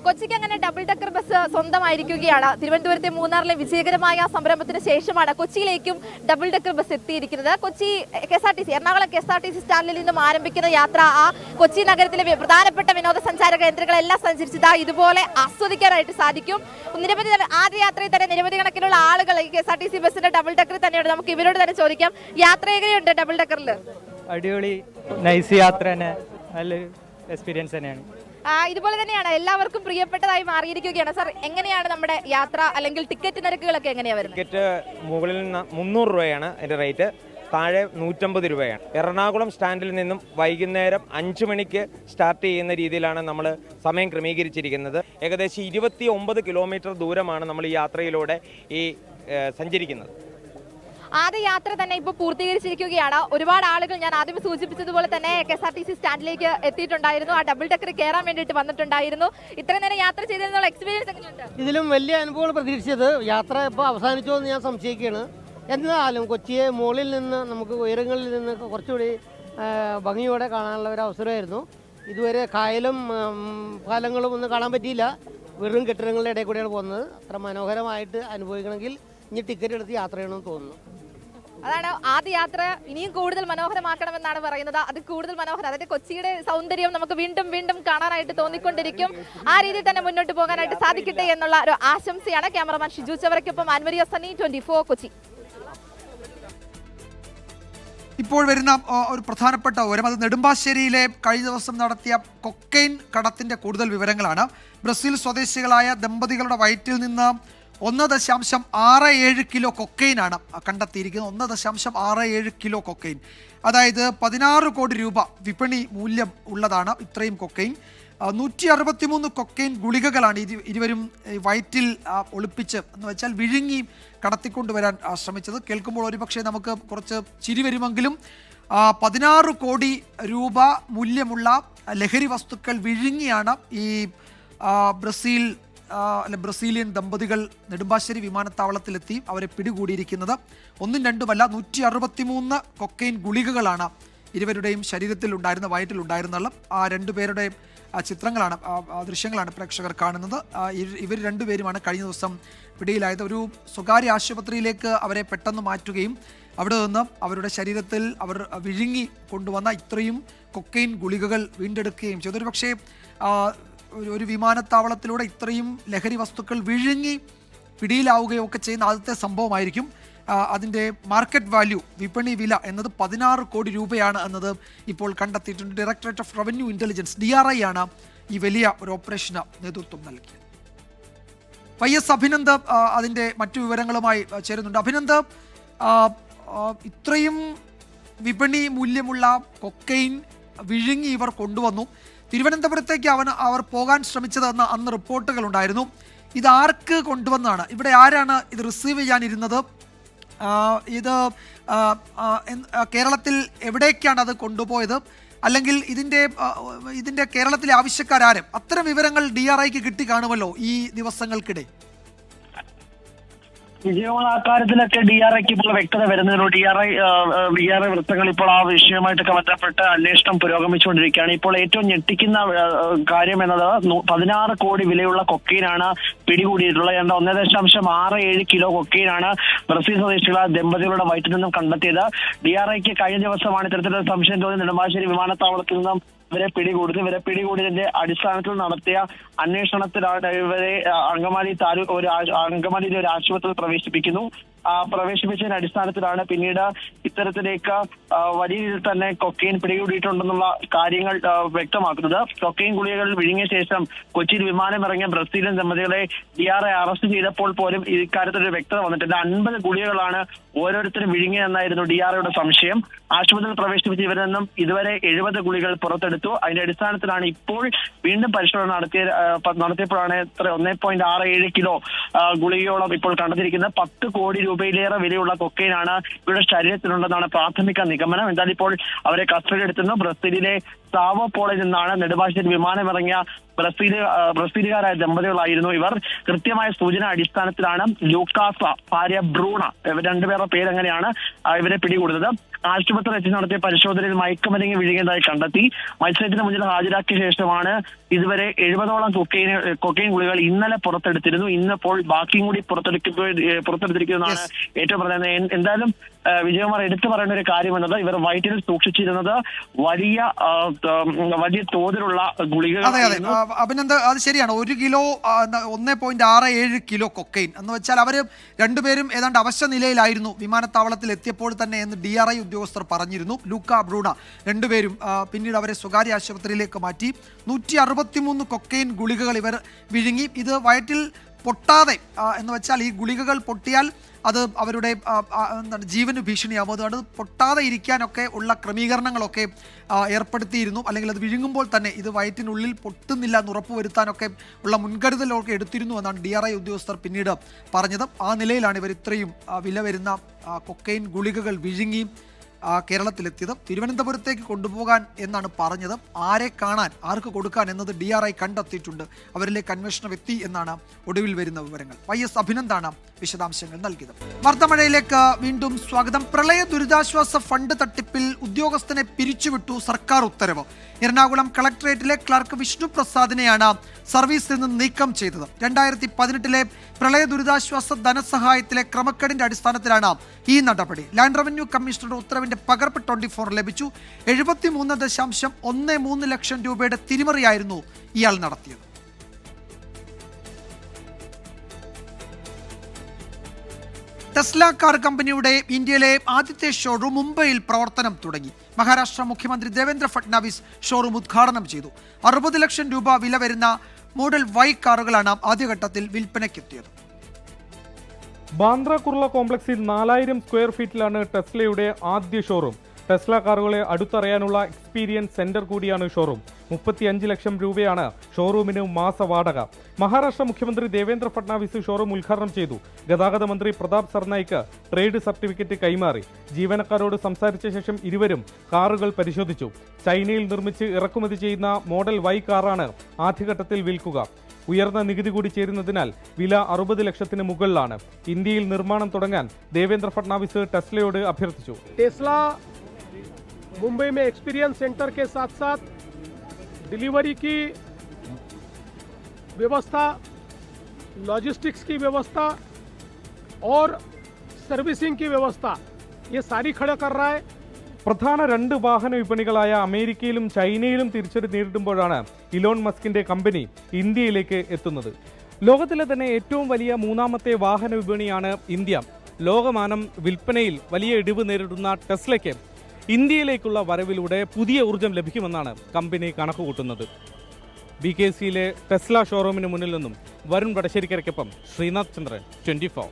കൊച്ചിക്ക് അങ്ങനെ ഡബിൾ ഡെക്കർ ബസ് സ്വന്തമായിരിക്കുകയാണ്. തിരുവനന്തപുരത്തെ മൂന്നാറിലെ വിജയകരമായ സംരംഭത്തിന് ശേഷമാണ് കൊച്ചിയിലേക്കും ഡബിൾ ഡെക്കർ ബസ് എത്തിയിരിക്കുന്നത്. കൊച്ചി KSRTC എറണാകുളം KSRTC സ്റ്റാൻഡിൽ നിന്നും ആരംഭിക്കുന്ന യാത്ര ആ കൊച്ചി നഗരത്തിലെ പ്രധാനപ്പെട്ട വിനോദസഞ്ചാര കേന്ദ്രങ്ങളെല്ലാം സഞ്ചരിച്ചത് ഇതുപോലെ ആസ്വദിക്കാനായിട്ട് സാധിക്കും. നിരവധി ആദ്യ യാത്രയിൽ തന്നെ നിരവധി കണക്കിലുള്ള ആളുകൾ ഈ KSRTC ബസ്സിന്റെ ഡബിൾ ഡെക്കറിൽ തന്നെയുണ്ട്. നമുക്ക് ഇവരോട് തന്നെ ചോദിക്കാം, യാത്ര എങ്ങനെയുണ്ട് ഡബിൾ ഡെക്കറിൽ? അടിപൊളി, നൈസ് യാത്ര തന്നെ, നല്ലൊരു എക്സ്പീരിയൻസ് തന്നെയാണ്. ഇതുപോലെ തന്നെയാണ്, എല്ലാവർക്കും പ്രിയപ്പെട്ടതായി മാറിയിരിക്കുകയാണ്. സാർ, എങ്ങനെയാണ് നമ്മുടെ യാത്ര അല്ലെങ്കിൽ ടിക്കറ്റ് നിരക്കുകളൊക്കെ എങ്ങനെയാണ് വരുന്നത്? ടിക്കറ്റ് മുകളിൽ 300 രൂപയാണ് അതിൻ്റെ റേറ്റ്, താഴെ 150 രൂപയാണ്. എറണാകുളം സ്റ്റാൻഡിൽ നിന്നും വൈകുന്നേരം 5 മണിക്ക് സ്റ്റാർട്ട് ചെയ്യുന്ന രീതിയിലാണ് നമ്മൾ സമയം ക്രമീകരിച്ചിരിക്കുന്നത്. ഏകദേശം 29 കിലോമീറ്റർ ദൂരമാണ് നമ്മൾ ഈ യാത്രയിലൂടെ സഞ്ചരിക്കുന്നത്. ആദ്യ യാത്ര തന്നെ ഇപ്പോൾ പൂർത്തീകരിച്ചിരിക്കുകയാണ്. ഒരുപാട് ആളുകൾ ഞാൻ ആദ്യം സൂചിപ്പിച്ചതുപോലെ തന്നെ KSRTC സ്റ്റാൻഡിലേക്ക് എത്തിയിട്ടുണ്ടായിരുന്നു. ആ ഡബിൾ ഡെക്കർ കയറാൻ വേണ്ടിയിട്ട് വന്നിട്ടുണ്ടായിരുന്നു. ഇത്രയും നേരം യാത്ര ചെയ്തതിനുള്ള എക്സ്പീരിയൻസ് എങ്ങനെയുണ്ട്? ഇതിലും വലിയ അനുഭവങ്ങൾ പ്രതീക്ഷിച്ചത്. യാത്ര ഇപ്പോൾ അവസാനിച്ചോ എന്ന് ഞാൻ സംശയിക്കുകയാണ്. എന്നാലും കൊച്ചിയെ മുകളിൽ നിന്ന് നമുക്ക് ഉയരങ്ങളിൽ നിന്ന് കുറച്ചുകൂടി ഭംഗിയോടെ കാണാനുള്ള ഒരു അവസരമായിരുന്നു. ഇതുവരെ കായലും പാലങ്ങളും ഒന്നും കാണാൻ പറ്റിയില്ല. വെറും കെട്ടിടങ്ങളുടെ ഇടയിൽ കൂടെയാണ് പോകുന്നത്. അത്ര മനോഹരമായിട്ട് അനുഭവിക്കണമെങ്കിൽ ഇനി ടിക്കറ്റ് എടുത്ത് യാത്ര ചെയ്യണമെന്ന് തോന്നുന്നു. അതാണ് ആദ്യ യാത്ര ഇനിയും കൂടുതൽ മനോഹരമാക്കണമെന്നാണ് പറയുന്നത്. അത് കൂടുതൽ മനോഹരം, അതായത് കൊച്ചിയുടെ സൗന്ദര്യം നമുക്ക് വീണ്ടും വീണ്ടും കാണാനായിട്ട് തോന്നിക്കൊണ്ടിരിക്കും. ആ രീതിയിൽ തന്നെ മുന്നോട്ട് പോകാനായിട്ട് സാധിക്കട്ടെ എന്നുള്ള ഒരു ആശംസയാണ്. ക്യാമറമാൻ ഷിജു ചവറയ്ക്കൊപ്പം ആൻവരിയ സണ്ണി, 24 കൊച്ചി. ഇപ്പോൾ വരുന്ന ഒരു പ്രധാനപ്പെട്ട വിവരം, അത് നെടുമ്പാശ്ശേരിയിലെ കഴിഞ്ഞ ദിവസം നടത്തിയ കൊക്കൈൻ കടത്തിന്റെ കൂടുതൽ വിവരങ്ങളാണ്. ബ്രസീൽ സ്വദേശികളായ ദമ്പതികളുടെ വയറ്റിൽ നിന്ന് 1.67 കിലോ കൊക്കൈനാണ് കണ്ടെത്തിയിരിക്കുന്നത്. 1.67 കിലോ കൊക്കൈൻ, അതായത് 16 കോടി രൂപ വിപണി മൂല്യം ഉള്ളതാണ് ഇത്രയും കൊക്കൈൻ. 163 കൊക്കൈൻ ഗുളികകളാണ് ഇരുവരും വയറ്റിൽ ഒളിപ്പിച്ച് എന്ന് വെച്ചാൽ വിഴുങ്ങി കടത്തിക്കൊണ്ടുവരാൻ ശ്രമിച്ചത്. കേൾക്കുമ്പോൾ ഒരുപക്ഷെ നമുക്ക് കുറച്ച് ചിരി വരുമെങ്കിലും 16 കോടി രൂപ മൂല്യമുള്ള ലഹരി വസ്തുക്കൾ വിഴുങ്ങിയാണ് ഈ ബ്രസീലിയൻ ദമ്പതികൾ നെടുമ്പാശ്ശേരി വിമാനത്താവളത്തിലെത്തി അവരെ പിടികൂടിയിരിക്കുന്നത്. 1ഉം 2ഉമല്ല, 163 കൊക്കൈൻ ഗുളികകളാണ് ഇരുവരുടെയും ശരീരത്തിൽ ഉണ്ടായിരുന്ന, വയറ്റിലുണ്ടായിരുന്നുള്ള. ആ രണ്ടുപേരുടെ ചിത്രങ്ങളാണ്, ദൃശ്യങ്ങളാണ് പ്രേക്ഷകർ കാണുന്നത്. ഇവർ രണ്ടുപേരുമാണ് കഴിഞ്ഞ ദിവസം പിടിയിലായത്. ഒരു സ്വകാര്യ ആശുപത്രിയിലേക്ക് അവരെ പെട്ടെന്ന് മാറ്റുകയും അവിടെ നിന്ന് അവരുടെ ശരീരത്തിൽ അവർ വിഴുങ്ങി കൊണ്ടുവന്ന ഇത്രയും കൊക്കൈൻ ഗുളികകൾ വീണ്ടെടുക്കുകയും ചെയ്തു. ഒരു പക്ഷേ ഒരു വിമാനത്താവളത്തിലൂടെ ഇത്രയും ലഹരി വസ്തുക്കൾ വിഴുങ്ങി പിടിയിലാവുകയോ ഒക്കെ ചെയ്യുന്ന ആദ്യത്തെ സംഭവമായിരിക്കും. അതിൻ്റെ മാർക്കറ്റ് വാല്യൂ, വിപണി വില എന്നത് 16 കോടി രൂപയാണ് എന്നത് ഇപ്പോൾ കണ്ടെത്തിയിട്ടുണ്ട്. Directorate of revenue intelligence DRI ആണ് ഈ വലിയ ഒരു ഓപ്പറേഷന് നേതൃത്വം നൽകിയത്. YS അഭിനന്ദ് അതിൻ്റെ മറ്റു വിവരങ്ങളുമായി ചേരുന്നുണ്ട്. അഭിനന്ദ്, ഇത്രയും വിപണി മൂല്യമുള്ള കൊക്കൈൻ വിഴുങ്ങി ഇവർ കൊണ്ടുവന്നു. തിരുവനന്തപുരത്തേക്ക് അവർ പോകാൻ ശ്രമിച്ചതെന്ന് അന്ന് റിപ്പോർട്ടുകൾ ഉണ്ടായിരുന്നു. ഇത് ആർക്ക് കൊണ്ടുവന്നാണ്? ഇവിടെ ആരാണ് ഇത് റിസീവ് ചെയ്യാനിരുന്നത്? ഇത് കേരളത്തിൽ എവിടേക്കാണ് അത് കൊണ്ടുപോയത്? അല്ലെങ്കിൽ ഇതിൻ്റെ കേരളത്തിലെ ആവശ്യക്കാരും? അത്തരം വിവരങ്ങൾ DRIക്ക് കിട്ടി കാണുമല്ലോ ഈ ദിവസങ്ങൾക്കിടെ. വിജയകുമാർ, അക്കാര്യത്തിലൊക്കെ DRIക്ക് ഇപ്പോൾ വ്യക്തത വരുന്നതിനോ DRI വൃത്തങ്ങൾ ഇപ്പോൾ ആ വിഷയവുമായിട്ടൊക്കെ ബന്ധപ്പെട്ട് അന്വേഷണം പുരോഗമിച്ചുകൊണ്ടിരിക്കുകയാണ്. ഇപ്പോൾ ഏറ്റവും ഞെട്ടിക്കുന്ന കാര്യം എന്നത് 16 കോടി വിലയുള്ള കൊക്കൈനാണ് പിടികൂടിയിട്ടുള്ളത്. 1.67 കിലോ കൊക്കൈനാണ് ബ്രസീൽ സ്വദേശികളായ ദമ്പതികളുടെ വയറ്റിൽ നിന്നും കണ്ടെത്തിയത്. DRIക്ക് കഴിഞ്ഞ ദിവസമാണ് ഇത്തരത്തിലുള്ള സംശയം തോന്നി നെടുമ്പാശ്ശേരി വിമാനത്താവളത്തിൽ നിന്നും ഇവരെ പിടികൂടിയതിന്റെ അടിസ്ഥാനത്തിൽ നടത്തിയ അന്വേഷണത്തിലാണ് ഇവരെ അങ്കമാലിയിലെ ഒരു ആശുപത്രിയിൽ പ്രവേശിപ്പിക്കുന്നു. പ്രവേശിപ്പിച്ചതിന്റെ അടിസ്ഥാനത്തിലാണ് പിന്നീട് ഇത്തരത്തിലേക്ക് വലിയ രീതിയിൽ തന്നെ കൊക്കൈൻ പിടികൂടിയിട്ടുണ്ടെന്നുള്ള കാര്യങ്ങൾ വ്യക്തമാക്കുന്നത്. കൊക്കൈൻ ഗുളികകൾ വിഴുങ്ങിയ ശേഷം കൊച്ചിയിൽ വിമാനമിറങ്ങിയ ബ്രസീലിയൻ ദമ്പതികളെ DRI അറസ്റ്റ് ചെയ്തപ്പോൾ പോലും ഇക്കാര്യത്തിൽ ഒരു വ്യക്തത വന്നിട്ടില്ല. 50 ഗുളികകളാണ് ഓരോരുത്തരും വിഴുങ്ങിയെന്നായിരുന്നു DRIയുടെ സംശയം. ആശുപത്രിയിൽ പ്രവേശിപ്പിച്ച ഇവരിൽ നിന്നും ഇതുവരെ 70 ഗുളികൾ പുറത്തെടുത്തു. അതിന്റെ അടിസ്ഥാനത്തിലാണ് ഇപ്പോൾ വീണ്ടും പരിശോധന നടത്തിയപ്പോഴാണ് 1.67 കിലോ ഗുളികയോളം ഇപ്പോൾ കണ്ടെത്തിയിരിക്കുന്നത്. 10 കോടി രൂപയിലേറെ വിലയുള്ള കൊക്കൈനാണ് ഇവരുടെ ശരീരത്തിലുണ്ടെന്നാണ് പ്രാഥമിക നിഗമനം. എന്തായാലും ഇപ്പോൾ അവരെ കസ്റ്റഡി എടുത്തുന്നു. ബ്രസീലിലെ സാവോ പോളിൽ നിന്നാണ് നെടുമ്പാശ്ശേരി വിമാനമിറങ്ങിയ ബ്രസീലുകാരായ ദമ്പതികളായിരുന്നു ഇവർ. കൃത്യമായ സൂചന അടിസ്ഥാനത്തിലാണ് ലൂക്കാസ, ഭാര്യ ബ്രൂണ, രണ്ടുപേരുടെ പേരെങ്ങനെയാണ് ഇവരെ പിടികൂടുന്നത്. ആശുപത്രി എത്തി നടത്തിയ പരിശോധനയിൽ മയക്കുമരുന്ന് വിഴുങ്ങിയതായി കണ്ടെത്തി. മജിസ്ട്രേറ്റിന് മുന്നിൽ ഹാജരാക്കിയ ശേഷമാണ് ഇതുവരെ 70ഓളം കൊക്കൈൻ ഗുളികൾ ഇന്നലെ പുറത്തെടുത്തിരുന്നു. ഇന്നിപ്പോൾ ബാക്കിയും കൂടി പുറത്തെടുത്തിരിക്കുന്നതാണ് ഏറ്റവും പ്രധാനം. എന്തായാലും വിജയകുമാർ എടുത്തു പറയേണ്ട ഒരു കാര്യം എന്നത് ഇവർ വയറ്റിൽ സൂക്ഷിച്ചിരുന്നത് വലിയ തോതിലുള്ള ഗുളികകൾ. അഭിനന്ദ്, അത് ശരിയാണ്. 1 കിലോ 1.67 കിലോ കൊക്കൈൻ എന്ന് വെച്ചാൽ അവർ രണ്ടുപേരും ഏതാണ്ട് അവശ നിലയിലായിരുന്നു വിമാനത്താവളത്തിൽ എത്തിയപ്പോൾ തന്നെ എന്ന് DRI ഉദ്യോഗസ്ഥർ പറഞ്ഞിരുന്നു. ലൂക്ക ബ്രൂണ രണ്ടുപേരും പിന്നീട് അവരെ സ്വകാര്യ ആശുപത്രിയിലേക്ക് മാറ്റി. 163 കൊക്കൈൻ ഗുളികകൾ ഇവർ വിഴുങ്ങി. ഇത് വയറ്റിൽ പൊട്ടാതെ എന്ന് വെച്ചാൽ ഈ ഗുളികകൾ പൊട്ടിയാൽ അത് അവരുടെ എന്താണ് ജീവന് ഭീഷണിയാവും. അതുകൊണ്ട് പൊട്ടാതെ ഇരിക്കാനൊക്കെ ഉള്ള ക്രമീകരണങ്ങളൊക്കെ ഏർപ്പെടുത്തിയിരുന്നു. അല്ലെങ്കിൽ അത് വിഴുങ്ങുമ്പോൾ തന്നെ ഇത് വയറ്റിനുള്ളിൽ പൊട്ടുന്നില്ല എന്ന് ഉറപ്പുവരുത്താനൊക്കെ ഉള്ള മുൻകരുതലൊക്കെ എടുത്തിരുന്നു എന്നാണ് DRI ഉദ്യോഗസ്ഥർ പിന്നീട് പറഞ്ഞത്. ആ നിലയിലാണ് ഇവർ ഇത്രയും വില വരുന്ന കൊക്കൈൻ ഗുളികകൾ വിഴുങ്ങി കേരളത്തിലെത്തിയത്. തിരുവനന്തപുരത്തേക്ക് കൊണ്ടുപോകാൻ എന്നാണ് പറഞ്ഞത്. ആരെ കാണാൻ, ആർക്ക് കൊടുക്കാൻ എന്നത് DRI കണ്ടെത്തിയിട്ടുണ്ട്. അവരിലേക്ക് അന്വേഷണം എത്തി എന്നാണ് ഒടുവിൽ വരുന്ന വിവരങ്ങൾ. YS അഭിനന്ദാണ് വിശദാംശങ്ങൾ നൽകിയത്. വാർത്താമഴയിലേക്ക് വീണ്ടും സ്വാഗതം. പ്രളയ ദുരിതാശ്വാസ ഫണ്ട് തട്ടിപ്പിൽ ഉദ്യോഗസ്ഥനെ പിരിച്ചുവിട്ടു സർക്കാർ ഉത്തരവ്. എറണാകുളം കളക്ടറേറ്റിലെ ക്ലർക്ക് വിഷ്ണു പ്രസാദിനെയാണ് സർവീസിൽ നിന്ന് നീക്കം ചെയ്തത്. 2018 പ്രളയ ദുരിതാശ്വാസ ധനസഹായത്തിലെ ക്രമക്കേടിന്റെ അടിസ്ഥാനത്തിലാണ് ഈ നടപടി. ലാൻഡ് റവന്യൂ കമ്മീഷണറുടെ ഉത്തരവിന്റെ പകർപ്പ് 24 ലഭിച്ചു. 73.13 ലക്ഷം രൂപയുടെ തിരിമറിയായിരുന്നു ഇയാൾ നടത്തിയത്. ടെസ്ല കാർ കമ്പനിയുടെ ഇന്ത്യയിലെ ആദ്യത്തെ ഷോറൂം മുംബൈയിൽ പ്രവർത്തനം തുടങ്ങി. മഹാരാഷ്ട്ര മുഖ്യമന്ത്രി ദേവേന്ദ്ര ഫട്നാവിസ് ഷോറൂം ഉദ്ഘാടനം ചെയ്തു. 60 ലക്ഷം രൂപ വില വരുന്ന മോഡൽ Y കാറുകളാണ് ആദ്യഘട്ടത്തിൽ വിൽപ്പനയ്ക്കെത്തിയത്. ബാന്ദ്ര കുർള കോംപ്ലക്സിൽ 4000 സ്ക്വയർ ഫീറ്റിലാണ് ടെസ്ലയുടെ ആദ്യ ഷോറൂം. ടെസ്ല കാറുകളെ അടുത്തറിയാനുള്ള എക്സ്പീരിയൻസ് സെന്റർ കൂടിയാണ് ഷോറൂം. 35 ലക്ഷം രൂപയാണ് ഷോറൂമിന് മാസ വാടക. മഹാരാഷ്ട്ര മുഖ്യമന്ത്രി ദേവേന്ദ്ര ഫട്നാവിസ് ഷോറൂം ഉദ്ഘാടനം ചെയ്തു. ഗതാഗത മന്ത്രി പ്രതാപ് സർനായിക്ക് ട്രേഡ് സർട്ടിഫിക്കറ്റ് കൈമാറി. ജീവനക്കാരോട് സംസാരിച്ച ശേഷം ഇരുവരും കാറുകൾ പരിശോധിച്ചു. ചൈനയിൽ നിർമ്മിച്ച് ഇറക്കുമതി ചെയ്യുന്ന മോഡൽ Y കാറാണ് ആദ്യഘട്ടത്തിൽ വിൽക്കുക. ഉയർന്ന നികുതി കൂടി ചേരുന്നതിനാൽ വില 60 ലക്ഷത്തിന് മുകളിലാണ്. ഇന്ത്യയിൽ നിർമ്മാണം തുടങ്ങാൻ ദേവേന്ദ്ര ഫട്നാവിസ് ടെസ്ലയോട് അഭ്യർത്ഥിച്ചു. टेस्ला मुंबई में एक्सपीरियंस सेंटर के साथ साथ डिलीवरी की व्यवस्था, लॉजिस्टिक्स की व्यवस्था और सर्विसिंग की व्यवस्था ये सारी खड़ा कर रहा है. പ്രധാന 2 വാഹന വിപണികളായ അമേരിക്കയിലും ചൈനയിലും തിരിച്ചടി നേരിടുമ്പോഴാണ് ഇലോൺ മസ്കിന്റെ കമ്പനി ഇന്ത്യയിലേക്ക് എത്തുന്നത്. ലോകത്തിലെ തന്നെ ഏറ്റവും വലിയ 3ാമത്തെ വാഹന വിപണിയാണ് ഇന്ത്യ. ലോകമാനം വിൽപ്പനയിൽ വലിയ ഇടിവ് നേരിടുന്ന ടെസ്ലയ്ക്ക് ഇന്ത്യയിലേക്കുള്ള വരവിലൂടെ പുതിയ ഊർജം ലഭിക്കുമെന്നാണ് കമ്പനി കണക്കുകൂട്ടുന്നത്. BKCയിലെ ടെസ്ല ഷോറൂമിന് മുന്നിൽ നിന്നും വരുൺ വടശ്ശേരിക്കരയ്ക്കൊപ്പം ശ്രീനാഥ് ചന്ദ്രൻ, 24.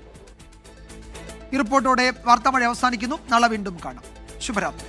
ഈ റിപ്പോർട്ടോടെ വാർത്താമഴ അവസാനിക്കുന്നു. നാളെ വീണ്ടും കാണാം. ശുഭരാത്രി.